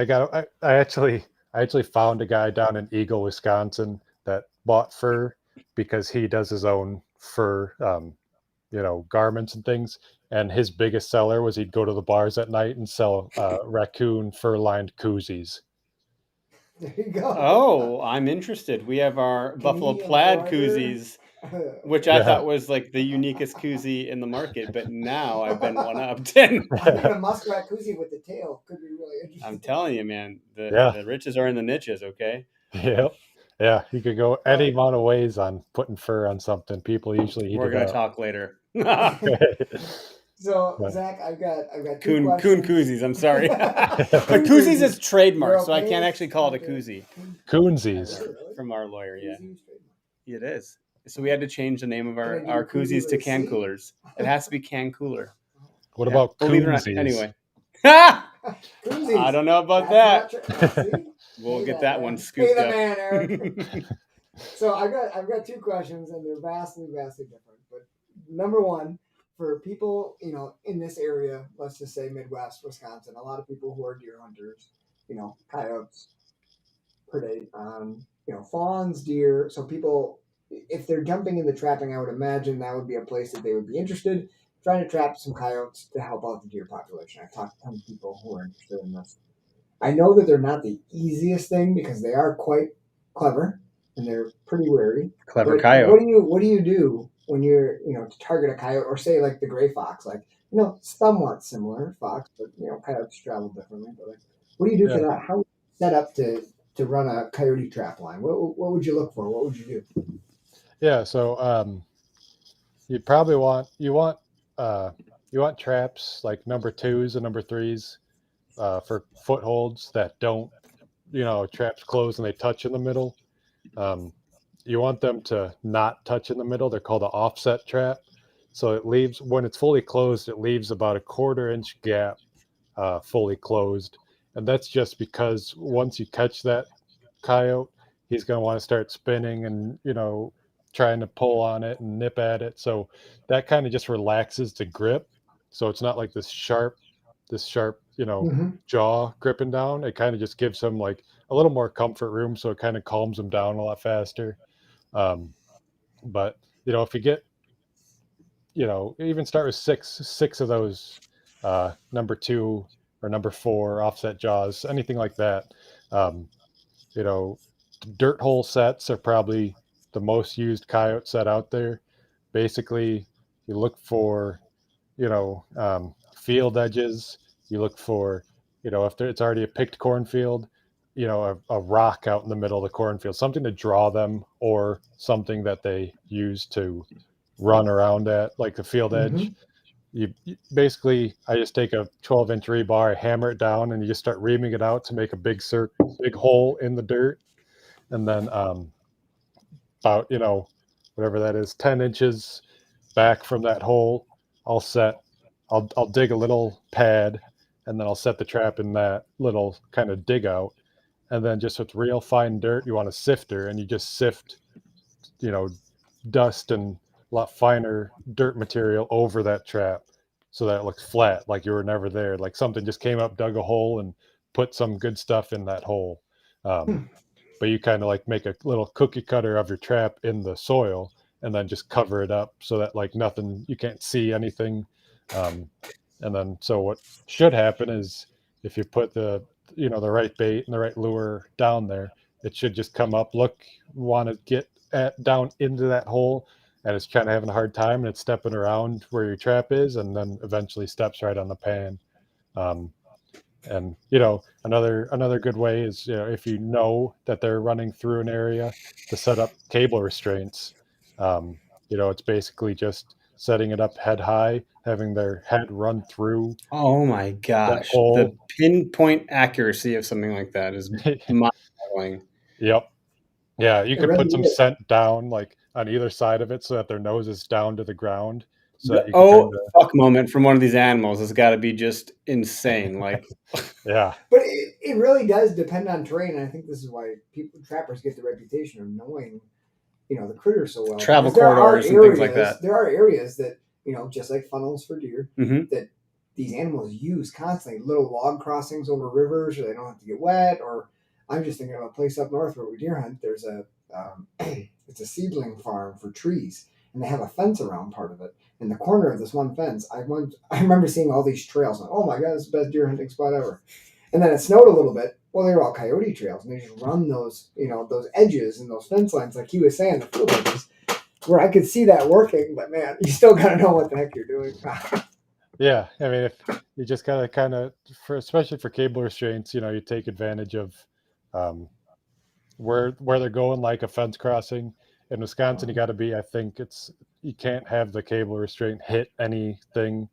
I actually found a guy down in Eagle, Wisconsin, that bought fur because he does his own fur, garments and things. And his biggest seller was he'd go to the bars at night and sell raccoon fur lined koozies. There you go. Oh, I'm interested. We have our Can Buffalo he plaid embroider? koozies, which I Yeah. thought was like the uniquest koozie in the market, but now I've been one upped. And I think a muskrat koozie with the tail could be really I'm interesting. telling you, man, the Yeah. the riches are in the niches. Okay. Yep. Yeah, you could go any But amount of ways on putting fur on something. People usually eat We're it gonna up. talk later. so But Zach, I've got two Coon questions. koozies. I'm sorry, but Coon koozies is koozies. You're trademark, so I can't okay? actually call it a Okay. koozie coonsies. Really? from our lawyer. Yeah, Koozie is trademark. it is. So we had to change the name of Can I do our koozie koozies with to a can C? coolers. It has to be can cooler. What Yeah, about believe it or not. coonsies? Anyway, I Koozies. don't know about That's that. not true. See? We'll Pay get that that one man. Pay scooped the up. man, Eric. So I've got two questions, and they're vastly different. But number one, for people in this area, let's just say Midwest Wisconsin, a lot of people who are deer hunters, coyotes predate on fawns, deer. So people, if they're jumping into trapping, I would imagine that would be a place that they would be interested. Trying to trap some coyotes to help out the deer population. I've talked to some people who are interested in this. I know that they're not the easiest thing because they are quite clever and they're pretty wary. Clever But what coyote. do you do when you're to target a coyote or say like the gray fox, like somewhat similar fox, but coyotes travel differently. But like, what do you do for Yeah. that? How would you set up to run a coyote trap line? What would you look for? What would you do? Yeah. So you probably uh you want traps like number twos and number threes, for footholds that don't traps close and they touch in the middle. Um, you want them to not touch in the middle. They're called an offset trap. So it leaves, when it's fully closed, it leaves about a 1/4 inch gap, fully closed. And that's just because once you catch that coyote, he's going to want to start spinning and, trying to pull on it and nip at it. So that kind of just relaxes the grip. So it's not like this sharp, Mm-hmm. jaw gripping down. It kind of just gives him like a little more comfort room. So it kind of calms him down a lot faster. Um, but if you get, even start with six of those, number two or number four offset jaws, anything like that. Um, you know, Dirt hole sets are probably the most used coyote set out there basically you look for, field edges. You look for, if it's already a picked cornfield, a rock out in the middle of the cornfield, something to draw them, or something that they use to run around at, like the field edge. Basically, I just take a 12-inch rebar, I hammer it down, and you just start reaming it out to make a big hole in the dirt. And then about, whatever that is, 10 inches back from that hole, I'll dig a little pad, and then I'll set the trap in that little kind of dig out. And then just with real fine dirt, you want a sifter, and you just sift, you know, dust and a lot finer dirt material over that trap so that it looks flat, like you were never there, like something just came up, dug a hole, and put some good stuff in that hole. But you kind of like make a little cookie cutter of your trap in the soil, and then just cover it up so that like nothing, you can't see anything. And then so what should happen is, if you put the right bait and the right lure down there, it should just come up, want to get down into that hole, and it's kind of having a hard time, and it's stepping around where your trap is, and then eventually steps right on the pan. And another good way is, if you know that they're running through an area, to set up cable restraints. It's basically just setting it up head high, having their head run through Oh my that gosh. hole. The pinpoint accuracy of something like that is mind-boggling. Yep. Yeah, you It could put really some is. scent down like on either side of it so that their nose is down to the ground, so The that you can oh kind fuck moment from one of these animals has got to be just insane. Like, of, yeah, But it really does depend on terrain, and I think this is why trappers get the reputation of knowing, the critters so well. travel Because there are corridors and things like that. There are areas that, just like funnels for deer, Mhm. that these animals use constantly. Little log crossings over rivers, or they don't have to get wet. Or I'm just thinking of a place up north where we deer hunt. There's it's a seedling farm for trees, and they have a fence around part of it. In the corner of this one fence, I remember seeing all these trails. Like, oh my god, this is the best deer hunting spot ever. And then it snowed a little bit. Well, they were all coyote trails, and they just run those, those edges and those fence lines, like he was saying, the field edges, where I could see that working. But man, you still got to know what the heck you're doing. yeah. I mean, if you just gotta kind of, especially for cable restraints, you take advantage of where they're going, like a fence crossing. In Wisconsin, you got to be. I think you can't have the cable restraint hit anything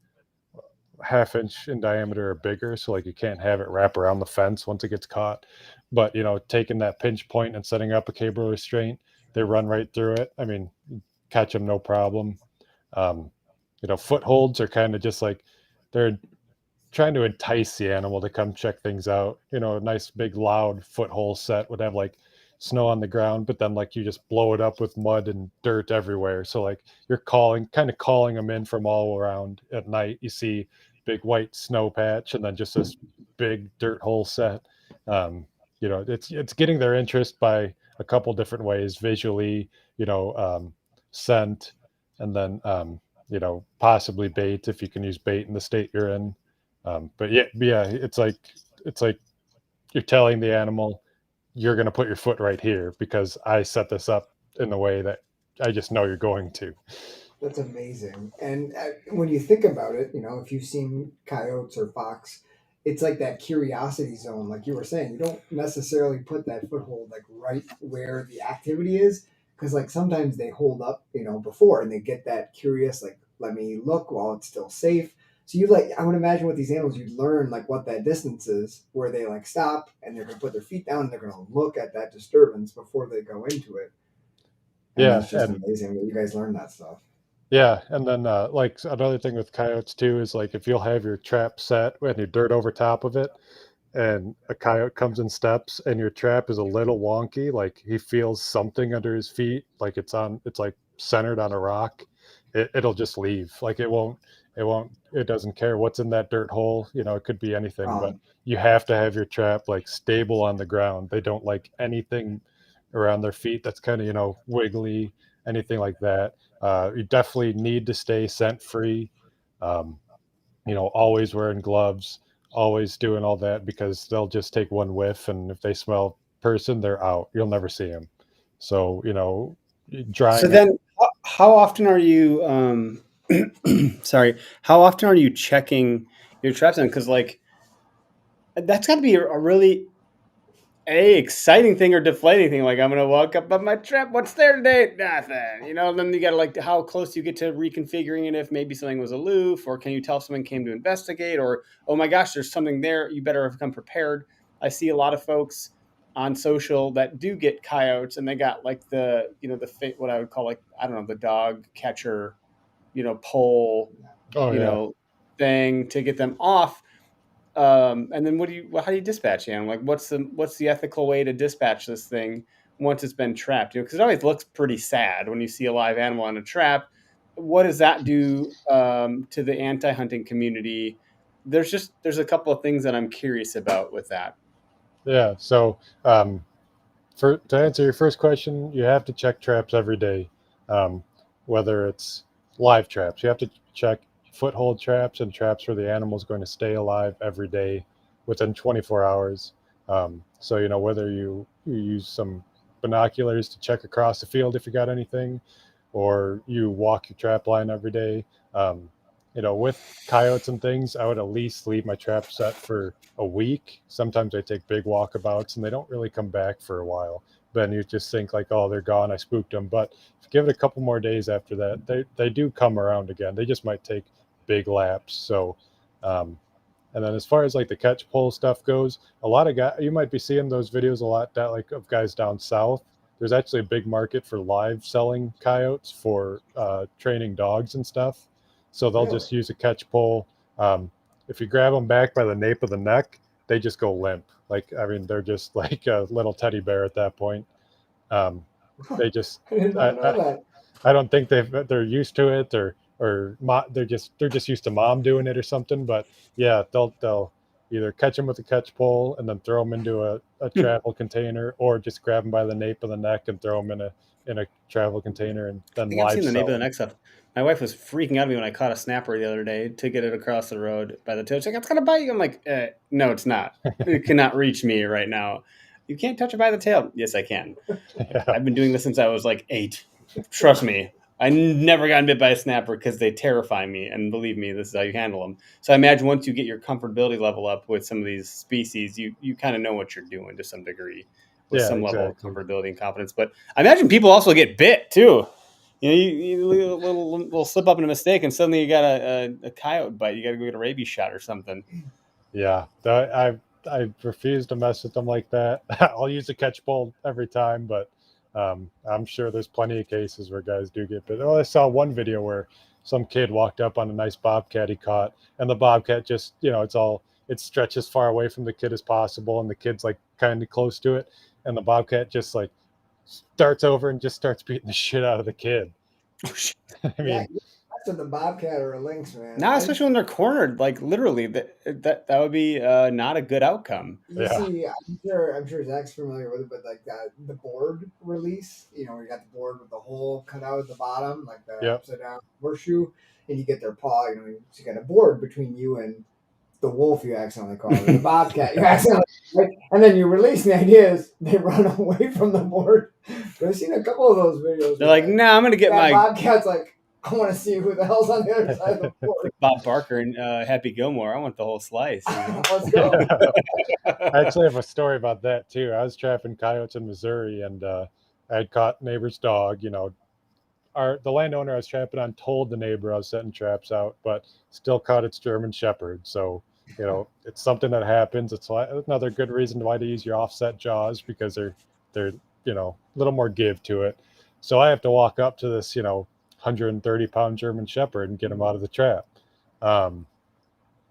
half-inch in diameter or bigger, so like you can't have it wrap around the fence once it gets caught. But taking that pinch point and setting up a cable restraint, they run right through it. I mean, catch them no problem. Footholds are kind of just like, they're trying to entice the animal to come check things out. A nice big loud foothold set would have like snow on the ground, but then like you just blow it up with mud and dirt everywhere. So like you're calling them in from all around. At night you see big white snow patch, and then just this big dirt hole set. It's getting their interest by a couple different ways: visually, scent, and then possibly bait, if you can use bait in the state you're in. But yeah, it's like you're telling the animal, you're going to put your foot right here because I set this up in the way that I just know you're going to. That's amazing. And when you think about it, if you've seen coyotes or fox, it's like that curiosity zone, like you were saying. You don't necessarily put that foothold like right where the activity is, because like sometimes they hold up, before, and they get that curious, like, let me look while it's still safe. So I would imagine with these animals, you'd learn like what that distance is, where they like stop and they're gonna put their feet down and they're gonna look at that disturbance before they go into it. And Yeah, that's just and amazing that you guys learn that stuff. yeah, and then like another thing with coyotes too is, like, if you'll have your trap set and your dirt over top of it, and a coyote comes and steps, and your trap is a little wonky, like he feels something under his feet, like it's like centered on a rock, it'll just leave. Like it doesn't care what's in that dirt hole. It could be anything, but Um, you have to have your trap like stable on the ground. They don't like anything around their feet that's kind of, wiggly, anything like that. You definitely need to stay scent free. Um, always wearing gloves, always doing all that, because they'll just take one whiff, and if they smell person, they're out. You'll never see them. So, So drying up. then, how often are you sorry, how often are you checking your traps in? Because like that's got to be a really exciting thing or deflating thing. Like I'm gonna walk up on my trap. What's there today? Nothing. You know. And then you gotta like how close you get to reconfiguring it. If maybe something was aloof, or can you tell if someone came to investigate, or oh my gosh, there's something there. You better have come prepared. I see a lot of folks on social that do get coyotes, and they got like the what I would call like I don't know the dog catcher, pole, Oh yeah. thing to get them off. And then how do you dispatch him? Like, what's the ethical way to dispatch this thing once it's been trapped? Because it always looks pretty sad when you see a live animal in a trap. What does that do to the anti-hunting community? There's a couple of things that I'm curious about with that. Yeah. So to answer your first question, you have to check traps every day, um, whether it's live traps. You have to check foothold traps and traps where the animal is going to stay alive every day within 24 hours. So whether you use some binoculars to check across the field if you got anything, or you walk your trap line every day. Um, with coyotes and things, I would at least leave my trap set for a week. Sometimes I take big walkabouts and they don't really come back for a while. Then you just think like, oh, they're gone. I spooked them. But if you give it a couple more days after that, they do come around again. They just might take big laps. So, and then as far as like the catch pole stuff goes, a lot of guys, you might be seeing those videos a lot that like of guys down south. There's actually a big market for live selling coyotes for training dogs and stuff. So they'll Really? just use a catch pole. If you grab them back by the nape of the neck, they just go limp. Like, I mean, they're just like a little teddy bear at that point. Um, they just, I did I, not know I, that. I don't think they're used to it, they're just used to mom doing it or something. But yeah, they'll either catch them with a catch pole and then throw them into a travel container, or just grab them by the nape of the neck and throw them in a travel container and I then think I've live seen the neighbor sell the them. next stuff. My wife was freaking out at me when I caught a snapper the other day to get it across the road by the tail. She's like, "It's gonna bite you." I'm like, "No, it's not. It cannot reach me right now. You can't touch it by the tail." Yes, I can. Yeah, I've been doing this since I was like 8. Trust me. I never gotten bit by a snapper because they terrify me. And believe me, this is how you handle them. So I imagine once you get your comfortability level up with some of these species, you kind of know what you're doing to some degree with yeah, some level of exactly. comfortability and confidence. But I imagine people also get bit too. You little slip up in a mistake, and suddenly you got a coyote bite. You got to go get a rabies shot or something. Yeah, I refuse to mess with them like that. I'll use a catch pole every time, but I'm sure there's plenty of cases where guys do get bit. Oh, I saw one video where some kid walked up on a nice bobcat he caught, and the bobcat just, it stretches far away from the kid as possible, and the kid's like kind of close to it, and the bobcat just like starts over and just starts beating the shit out of the kid. I Yeah, mean, that's the bobcat or a lynx, man. Not especially when they're cornered. Like literally, that would be not a good outcome. You yeah, see, I'm sure Zach's familiar with it, but like the board release, you got the board with the hole cut out at the bottom, like the yep, upside down horseshoe, and you get their paw. So you got a board between you and the wolf you accidentally call it, or the bobcat you accidentally, right? And then you release. The idea is they run away from the board. But I've seen a couple of those videos They're where like, like "Nah, I'm gonna get that my bobcat's like, I want to see who the hell's on the other side of the board. like Bob Barker and Happy Gilmore. I want the whole slice." Let's go. yeah. I actually have a story about that too. I was trapping coyotes in Missouri, and I had caught neighbor's dog. The landowner I was trapping on told the neighbor I was setting traps out, but still caught its German Shepherd. So it's something that happens. It's another good reason why to use your offset jaws, because they're a little more give to it. So I have to walk up to this 130-pound German Shepherd and get him out of the trap. Um,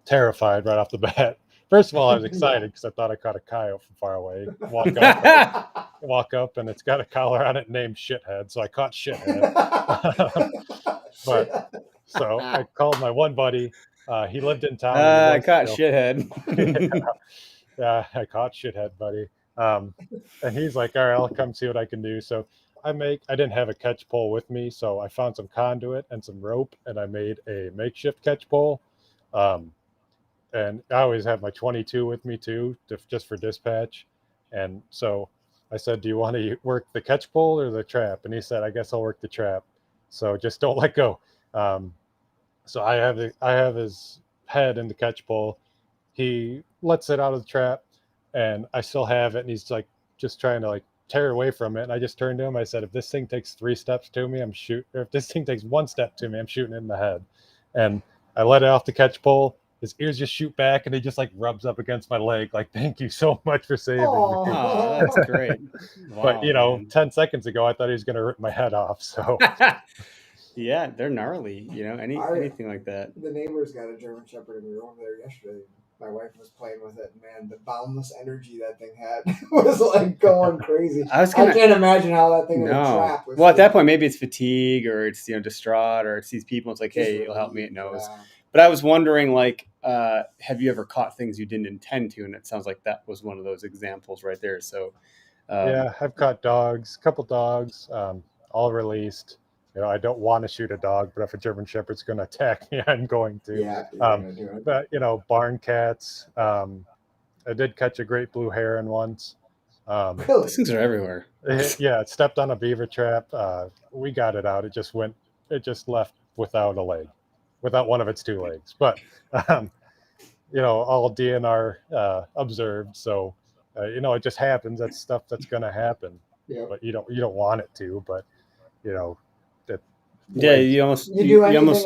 Terrified right off the bat. First of all, I was Yeah. excited because I thought I caught a coyote from far away. Walk up, and it's got a collar on it named Shithead. So I caught Shithead. But so I called my one buddy. He lived in town and he I was, caught shithead. yeah, I caught Shithead, buddy. Um, and he's like, all right, I'll come see what I can do. So I didn't have a catch pole with me, so I found some conduit and some rope, and I made a makeshift catch pole. Um, and I always have my 22 with me too, just for dispatch. And so I said, "Do you want to work the catch pole or the trap?" And he said, "I guess I'll work the trap." So just don't let go. So I have his head in the catch pole. He lets it out of the trap, and I still have it. And he's like just trying to like tear away from it. And I just turned to him. I said, "If this thing takes 3 steps to me, I'm shoot. Or if this thing takes 1 step to me, I'm shooting it in the head." And I let it off the catch pole. His ears just shoot back, and he just like rubs up against my leg, like, "Thank you so much for saving me." Oh, that's great. But Wow, 10 seconds ago, I thought he was going to rip my head off. So man. Yeah, they're gnarly. Our- Anything like that. The neighbors got a German Shepherd, and we were over there yesterday. My wife was playing with it, and man, the boundless energy that thing had was like going crazy. I can't imagine how that thing in a trap was. Well, at that point, maybe it's fatigue, or it's distraught, or it's these people. It's like, hey, it'll help me. It knows. Yeah. But I was wondering, like, have you ever caught things you didn't intend to? And it sounds like that was one of those examples right there. So, yeah, I've caught dogs, a couple dogs, all released. I don't want to shoot a dog, but if a German Shepherd's going to attack me, I'm going to. Yeah, you're gonna do it. But barn cats. I did catch a great blue heron once. Really? these things are everywhere. It stepped on a beaver trap. We got it out. It just left without a leg, without one of its 2 legs. But all DNR observed. So it just happens. That's stuff that's going to happen. Yep. But you don't want it to. But Yeah, you almost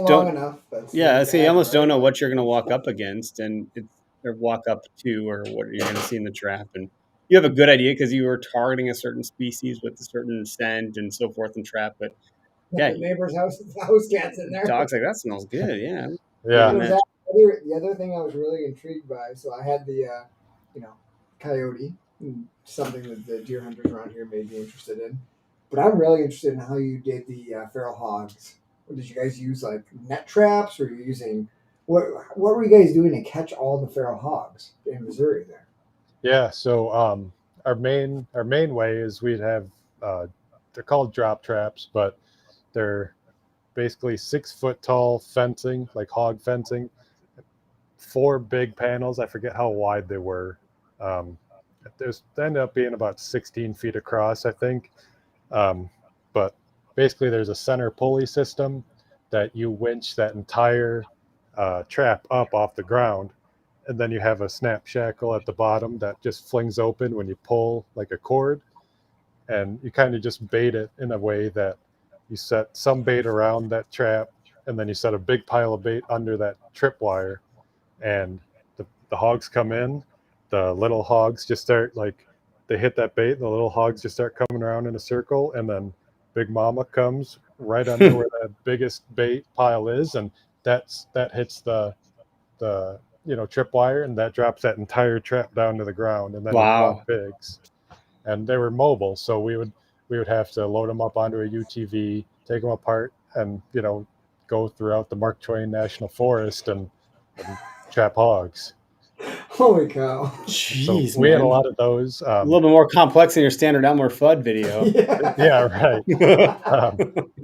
don't. Enough, Yeah, so you almost don't know what you're going to walk up against, or walk up to, or what you're going to see in the trap, and you have a good idea because you were targeting a certain species with a certain scent and so forth and trap. But yeah, the neighbor's house cats in there. Dog's like, that smells good. Yeah. Yeah. The other thing I was really intrigued by. So I had the coyote, something that the deer hunters around here may be interested in. But I'm really interested in how you did the feral hogs. Did you guys use like net traps, or were you using what were you guys doing to catch all the feral hogs in Missouri there? Yeah, so our main way is we'd have they're called drop traps, but they're basically 6 foot tall fencing, like hog fencing, 4 big panels. I forget how wide they were. They ended up being about 16 feet across, I think. But basically there's a center pulley system that you winch that entire trap up off the ground, and then you have a snap shackle at the bottom that just flings open when you pull like a cord, and you kind of just bait it in a way that you set some bait around that trap, and then you set a big pile of bait under that tripwire, and the hogs come in. The little hogs just start they hit that bait, and the little hogs just start coming around in a circle, and then Big Mama comes right under where that biggest bait pile is, and that hits the tripwire, and that drops that entire trap down to the ground, and then wow, pigs. And they were mobile, so we would have to load them up onto a UTV, take them apart, and go throughout the Mark Twain National Forest and trap hogs. Holy cow! Jeez, so we had a lot of those. A little bit more complex than your standard Elmer Fudd video. Yeah, right.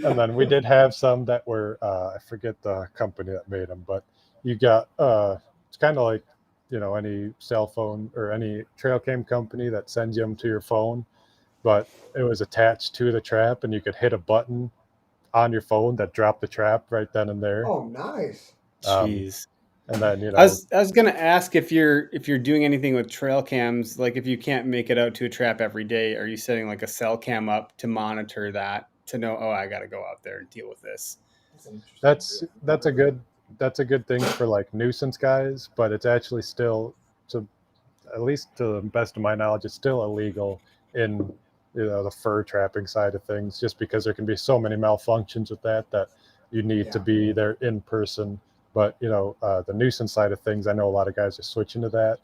And then we did have some that were I forget the company that made them, but you got it's kind of like any cell phone or any trail cam company that sends them to your phone, but it was attached to the trap, and you could hit a button on your phone that dropped the trap right then and there. Oh, nice. Jeez. And then I was gonna ask if you're doing anything with trail cams, like if you can't make it out to a trap every day, are you setting like a cell cam up to monitor that, to know, oh, I got to go out there and deal with this? That's a good thing for like nuisance guys, but it's actually still, at least to the best of my knowledge, it's still illegal in the fur trapping side of things, just because there can be so many malfunctions with that you need to be there in person. But the nuisance side of things, I know a lot of guys are switching to that.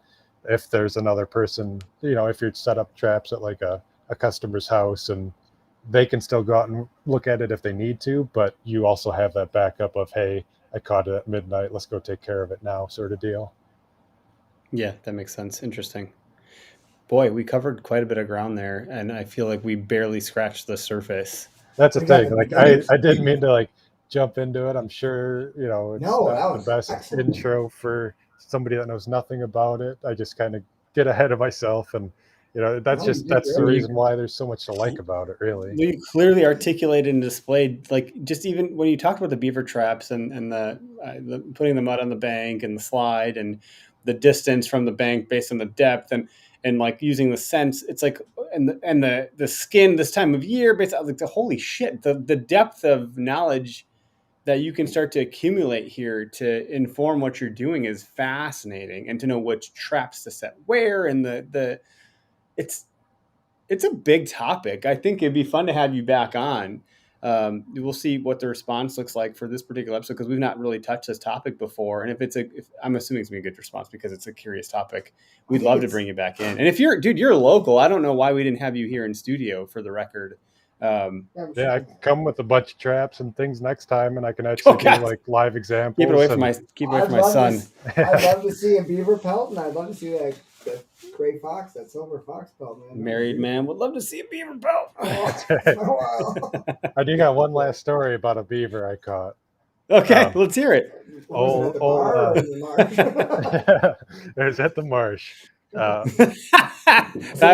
If there's another person, if you're set up traps at like a customer's house, and they can still go out and look at it if they need to, but you also have that backup of, hey, I caught it at midnight, let's go take care of it now, sort of deal. Yeah, that makes sense. Interesting. Boy, we covered quite a bit of ground there, and I feel like we barely scratched the surface. That's the thing. Like I didn't mean to jump into it. I'm sure it's not the best intro for somebody that knows nothing about it. I just kind of get ahead of myself and That's No, you did the great. reason why there's so much to like about it, really. You clearly articulated and displayed, like, just even when you talked about the beaver traps and the putting the mud on the bank and the slide and the distance from the bank based on the depth and like using the sense, it's like, and the skin this time of year, based on like the holy shit, the depth of knowledge that you can start to accumulate here to inform what you're doing is fascinating, and to know which traps to set where, and it's a big topic. I think it'd be fun to have you back on. We'll see what the response looks like for this particular episode, because we've not really touched this topic before. And if I'm assuming it's gonna be a good response because it's a curious topic, we'd love to bring you back in. And if you're local, I don't know why we didn't have you here in studio for the record. Yeah, I come with a bunch of traps and things next time, and I can actually do like live examples. Keep it away from my son. I'd love to see a beaver pelt, and I'd love to see that gray fox, that silver fox pelt, man. Married man would love to see a beaver pelt. I do got one last story about a beaver I caught. Okay, let's hear it. It was at the marsh. That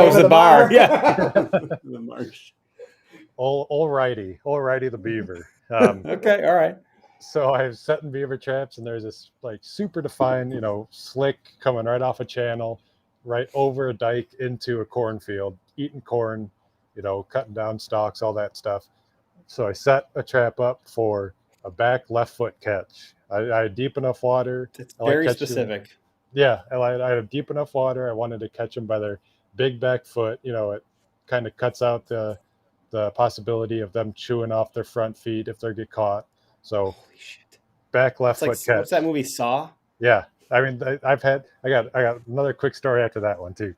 was the bar. Yeah. The marsh. Alrighty, the beaver. Okay, all right. So I was setting beaver traps, and there's this like super defined, slick coming right off a channel, right over a dike into a cornfield, eating corn, cutting down stalks, all that stuff. So I set a trap up for a back left foot catch. I had deep enough water. It's very specific. Yeah, I had deep enough water. I wanted to catch them by their big back foot. It kind of cuts out the possibility of them chewing off their front feet if they get caught. So holy shit. Back left foot catch. What's that movie, Saw? Yeah. I mean, I got another quick story after that one too.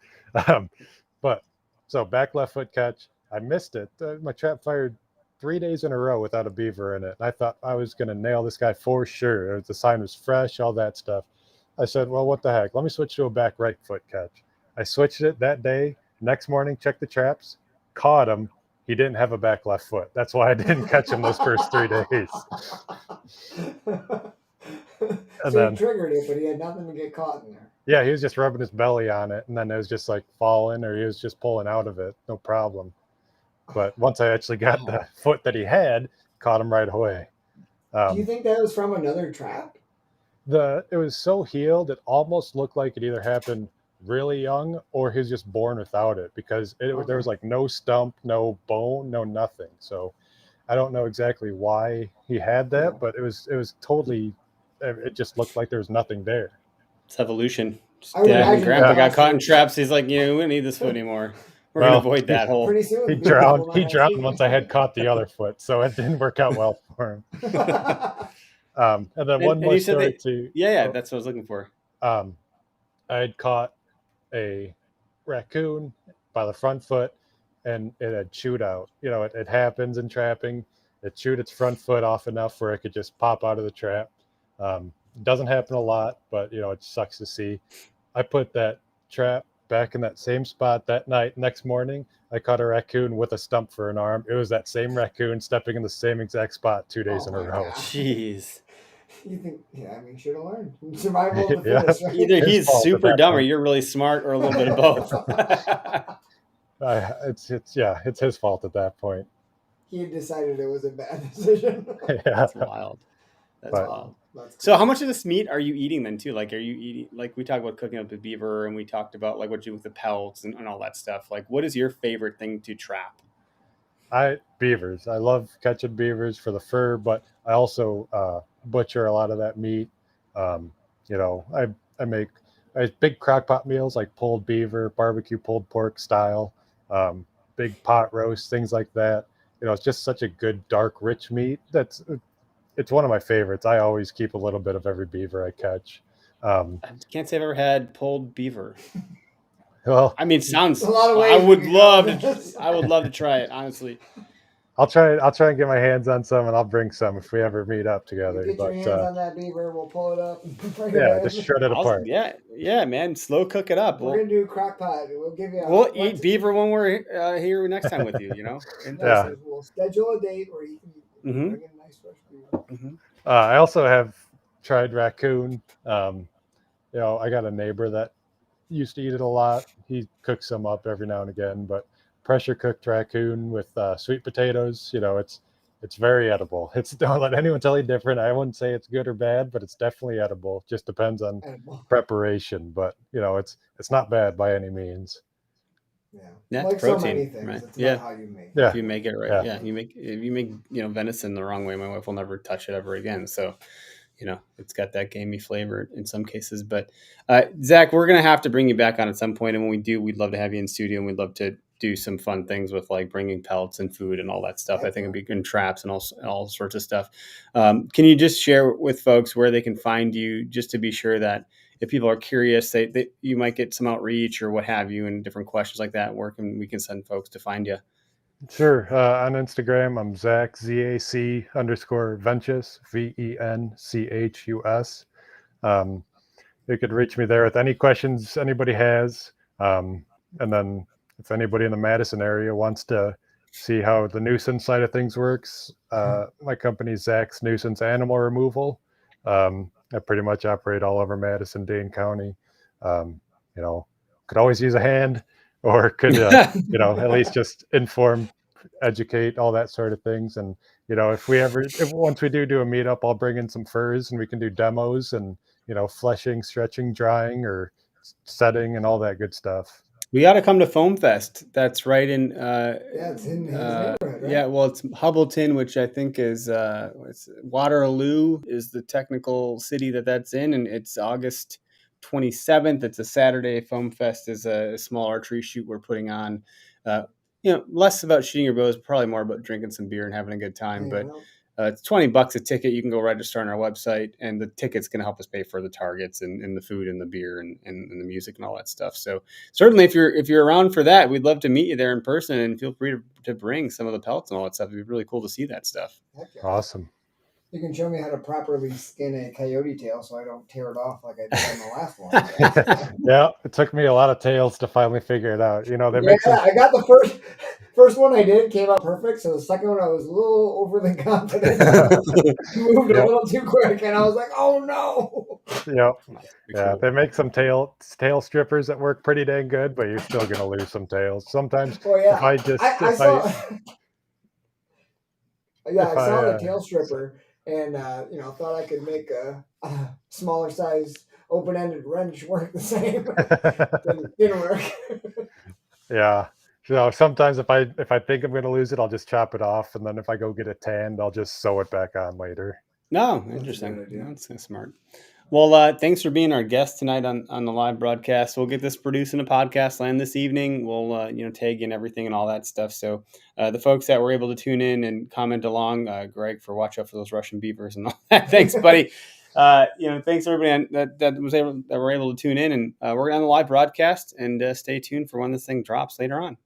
But so back left foot catch, I missed it. My trap fired 3 days in a row without a beaver in it. And I thought I was going to nail this guy for sure. The sign was fresh, all that stuff. I said, well, what the heck? Let me switch to a back right foot catch. I switched it that day. Next morning, checked the traps, caught him. He didn't have a back left foot. That's why I didn't catch him those first 3 days. And so he triggered it, but he had nothing to get caught in there. Yeah, he was just rubbing his belly on it, and then it was just like falling, or he was just pulling out of it. No problem. But once I actually got the foot that he had, caught him right away. Do you think that was from another trap? It was so healed, it almost looked like it either happened really young or he was just born without it, because there was like no stump, no bone, no nothing. So I don't know exactly why he had that, but it was totally, it just looked like there was nothing there. It's evolution. Dad and Grandpa got caught in traps. He's like, we don't need this foot anymore. We're going to avoid that hole. Pretty soon, he drowned once I had caught the other foot, so it didn't work out well for him. And then one more story too. Yeah, that's what I was looking for. I had caught a raccoon by the front foot, and it had chewed out. It happens in trapping. It chewed its front foot off enough where it could just pop out of the trap. It doesn't happen a lot, but it sucks to see. I put that trap back in that same spot that night. Next morning, I caught a raccoon with a stump for an arm. It was that same raccoon stepping in the same exact spot 2 days in a row. Jeez. You think, you should have learned. Survival of the fittest, right? Either he's super dumb or you're really smart, or a little bit of both. It's his fault at that point. He had decided it was a bad decision. That's wild. That's wild. So how much of this meat are you eating then too? Like, are you eating, like we talked about cooking up the beaver, and we talked about like what you do with the pelts and all that stuff. Like, what is your favorite thing to trap? Beavers. I love catching beavers for the fur, but I also butcher a lot of that meat. I make big crock pot meals like pulled beaver, barbecue pulled pork style, big pot roast, things like that. It's just such a good dark rich meat. It's one of my favorites. I always keep a little bit of every beaver I catch. I can't say I've ever had pulled beaver. Well, I mean, sounds. A lot of ways I would love to try it, honestly. I'll try and get my hands on some, and I'll bring some if we ever meet up together. Get your hands on that beaver. We'll pull it up. Just shred it apart. Yeah, man. Slow cook it up. We're gonna do crock pot. We'll give you. We'll eat beaver when we're here next time with you. Yeah. We'll schedule a date where you can bring in a nice fresh beaver. I also have tried raccoon. I got a neighbor that used to eat it a lot. He cooks some up every now and again, but pressure cooked raccoon with sweet potatoes, it's very edible. It's don't let anyone tell you different. I wouldn't say it's good or bad, but it's definitely edible. Just depends on Edible. preparation, but it's not bad by any means. Yeah. Yeah, Like protein, so many things, right? it's Yeah. about how you make it. Yeah. If you make it right, Yeah. if you make venison the wrong way, my wife will never touch it ever again. So, it's got that gamey flavor in some cases. But Zach, we're gonna have to bring you back on at some point, and when we do, we'd love to have you in studio, and we'd love to do some fun things with like bringing pelts and food and all that stuff. I think it'd be good, and traps and all sorts of stuff. Can you just share with folks where they can find you, just to be sure that if people are curious, they you might get some outreach or what have you, and different questions like that, where we can send folks to find you? Sure. On Instagram, I'm Zac, ZAC_Venchus, VENCHUS. You could reach me there with any questions anybody has. And then if anybody in the Madison area wants to see how the nuisance side of things works, my company is Zac's Nuisance Animal Removal. I pretty much operate all over Madison, Dane County. Could always use a hand, or could, at least just inform, educate, all that sort of things. And, if once we do a meetup, I'll bring in some furs and we can do demos and, fleshing, stretching, drying, or setting, and all that good stuff. We got to come to Foam Fest. That's right in. It's in his neighborhood, right? Yeah, well, it's Hubbleton, which I think is it's Waterloo is the technical city that's in, and it's August 27th. It's a Saturday. Foam Fest is a small archery shoot we're putting on. Less about shooting your bows, probably more about drinking some beer and having a good time. But it's $20 a ticket. You can go register on our website, and the ticket's going to help us pay for the targets and the food and the beer and the music and all that stuff. So certainly, if you're around for that, we'd love to meet you there in person, and feel free to bring some of the pelts and all that stuff. It'd be really cool to see that stuff. Awesome. You can show me how to properly skin a coyote tail so I don't tear it off like I did on the last one. Yeah, it took me a lot of tails to finally figure it out. I got the first one I did, came out perfect. So the second one I was a little overly confident. Moved a little too quick, and I was like, "Oh no!" Yeah, Cool. They make some tail strippers that work pretty dang good, but you're still gonna lose some tails sometimes. Well, yeah, If I just, I if saw. I, I saw the tail stripper, and thought I could make a smaller size open-ended wrench work the same. Didn't work. Yeah. So sometimes if I think I'm gonna lose it, I'll just chop it off, and then if I go get it tanned, I'll just sew it back on later. No, interesting. That's smart. Well, thanks for being our guest tonight on the live broadcast. We'll get this produced in a podcast land this evening. We'll tag in everything and all that stuff. So the folks that were able to tune in and comment along, Greg, for watch out for those Russian beavers and all that. Thanks, buddy. Thanks everybody that were able to tune in, and we're on the live broadcast, and stay tuned for when this thing drops later on.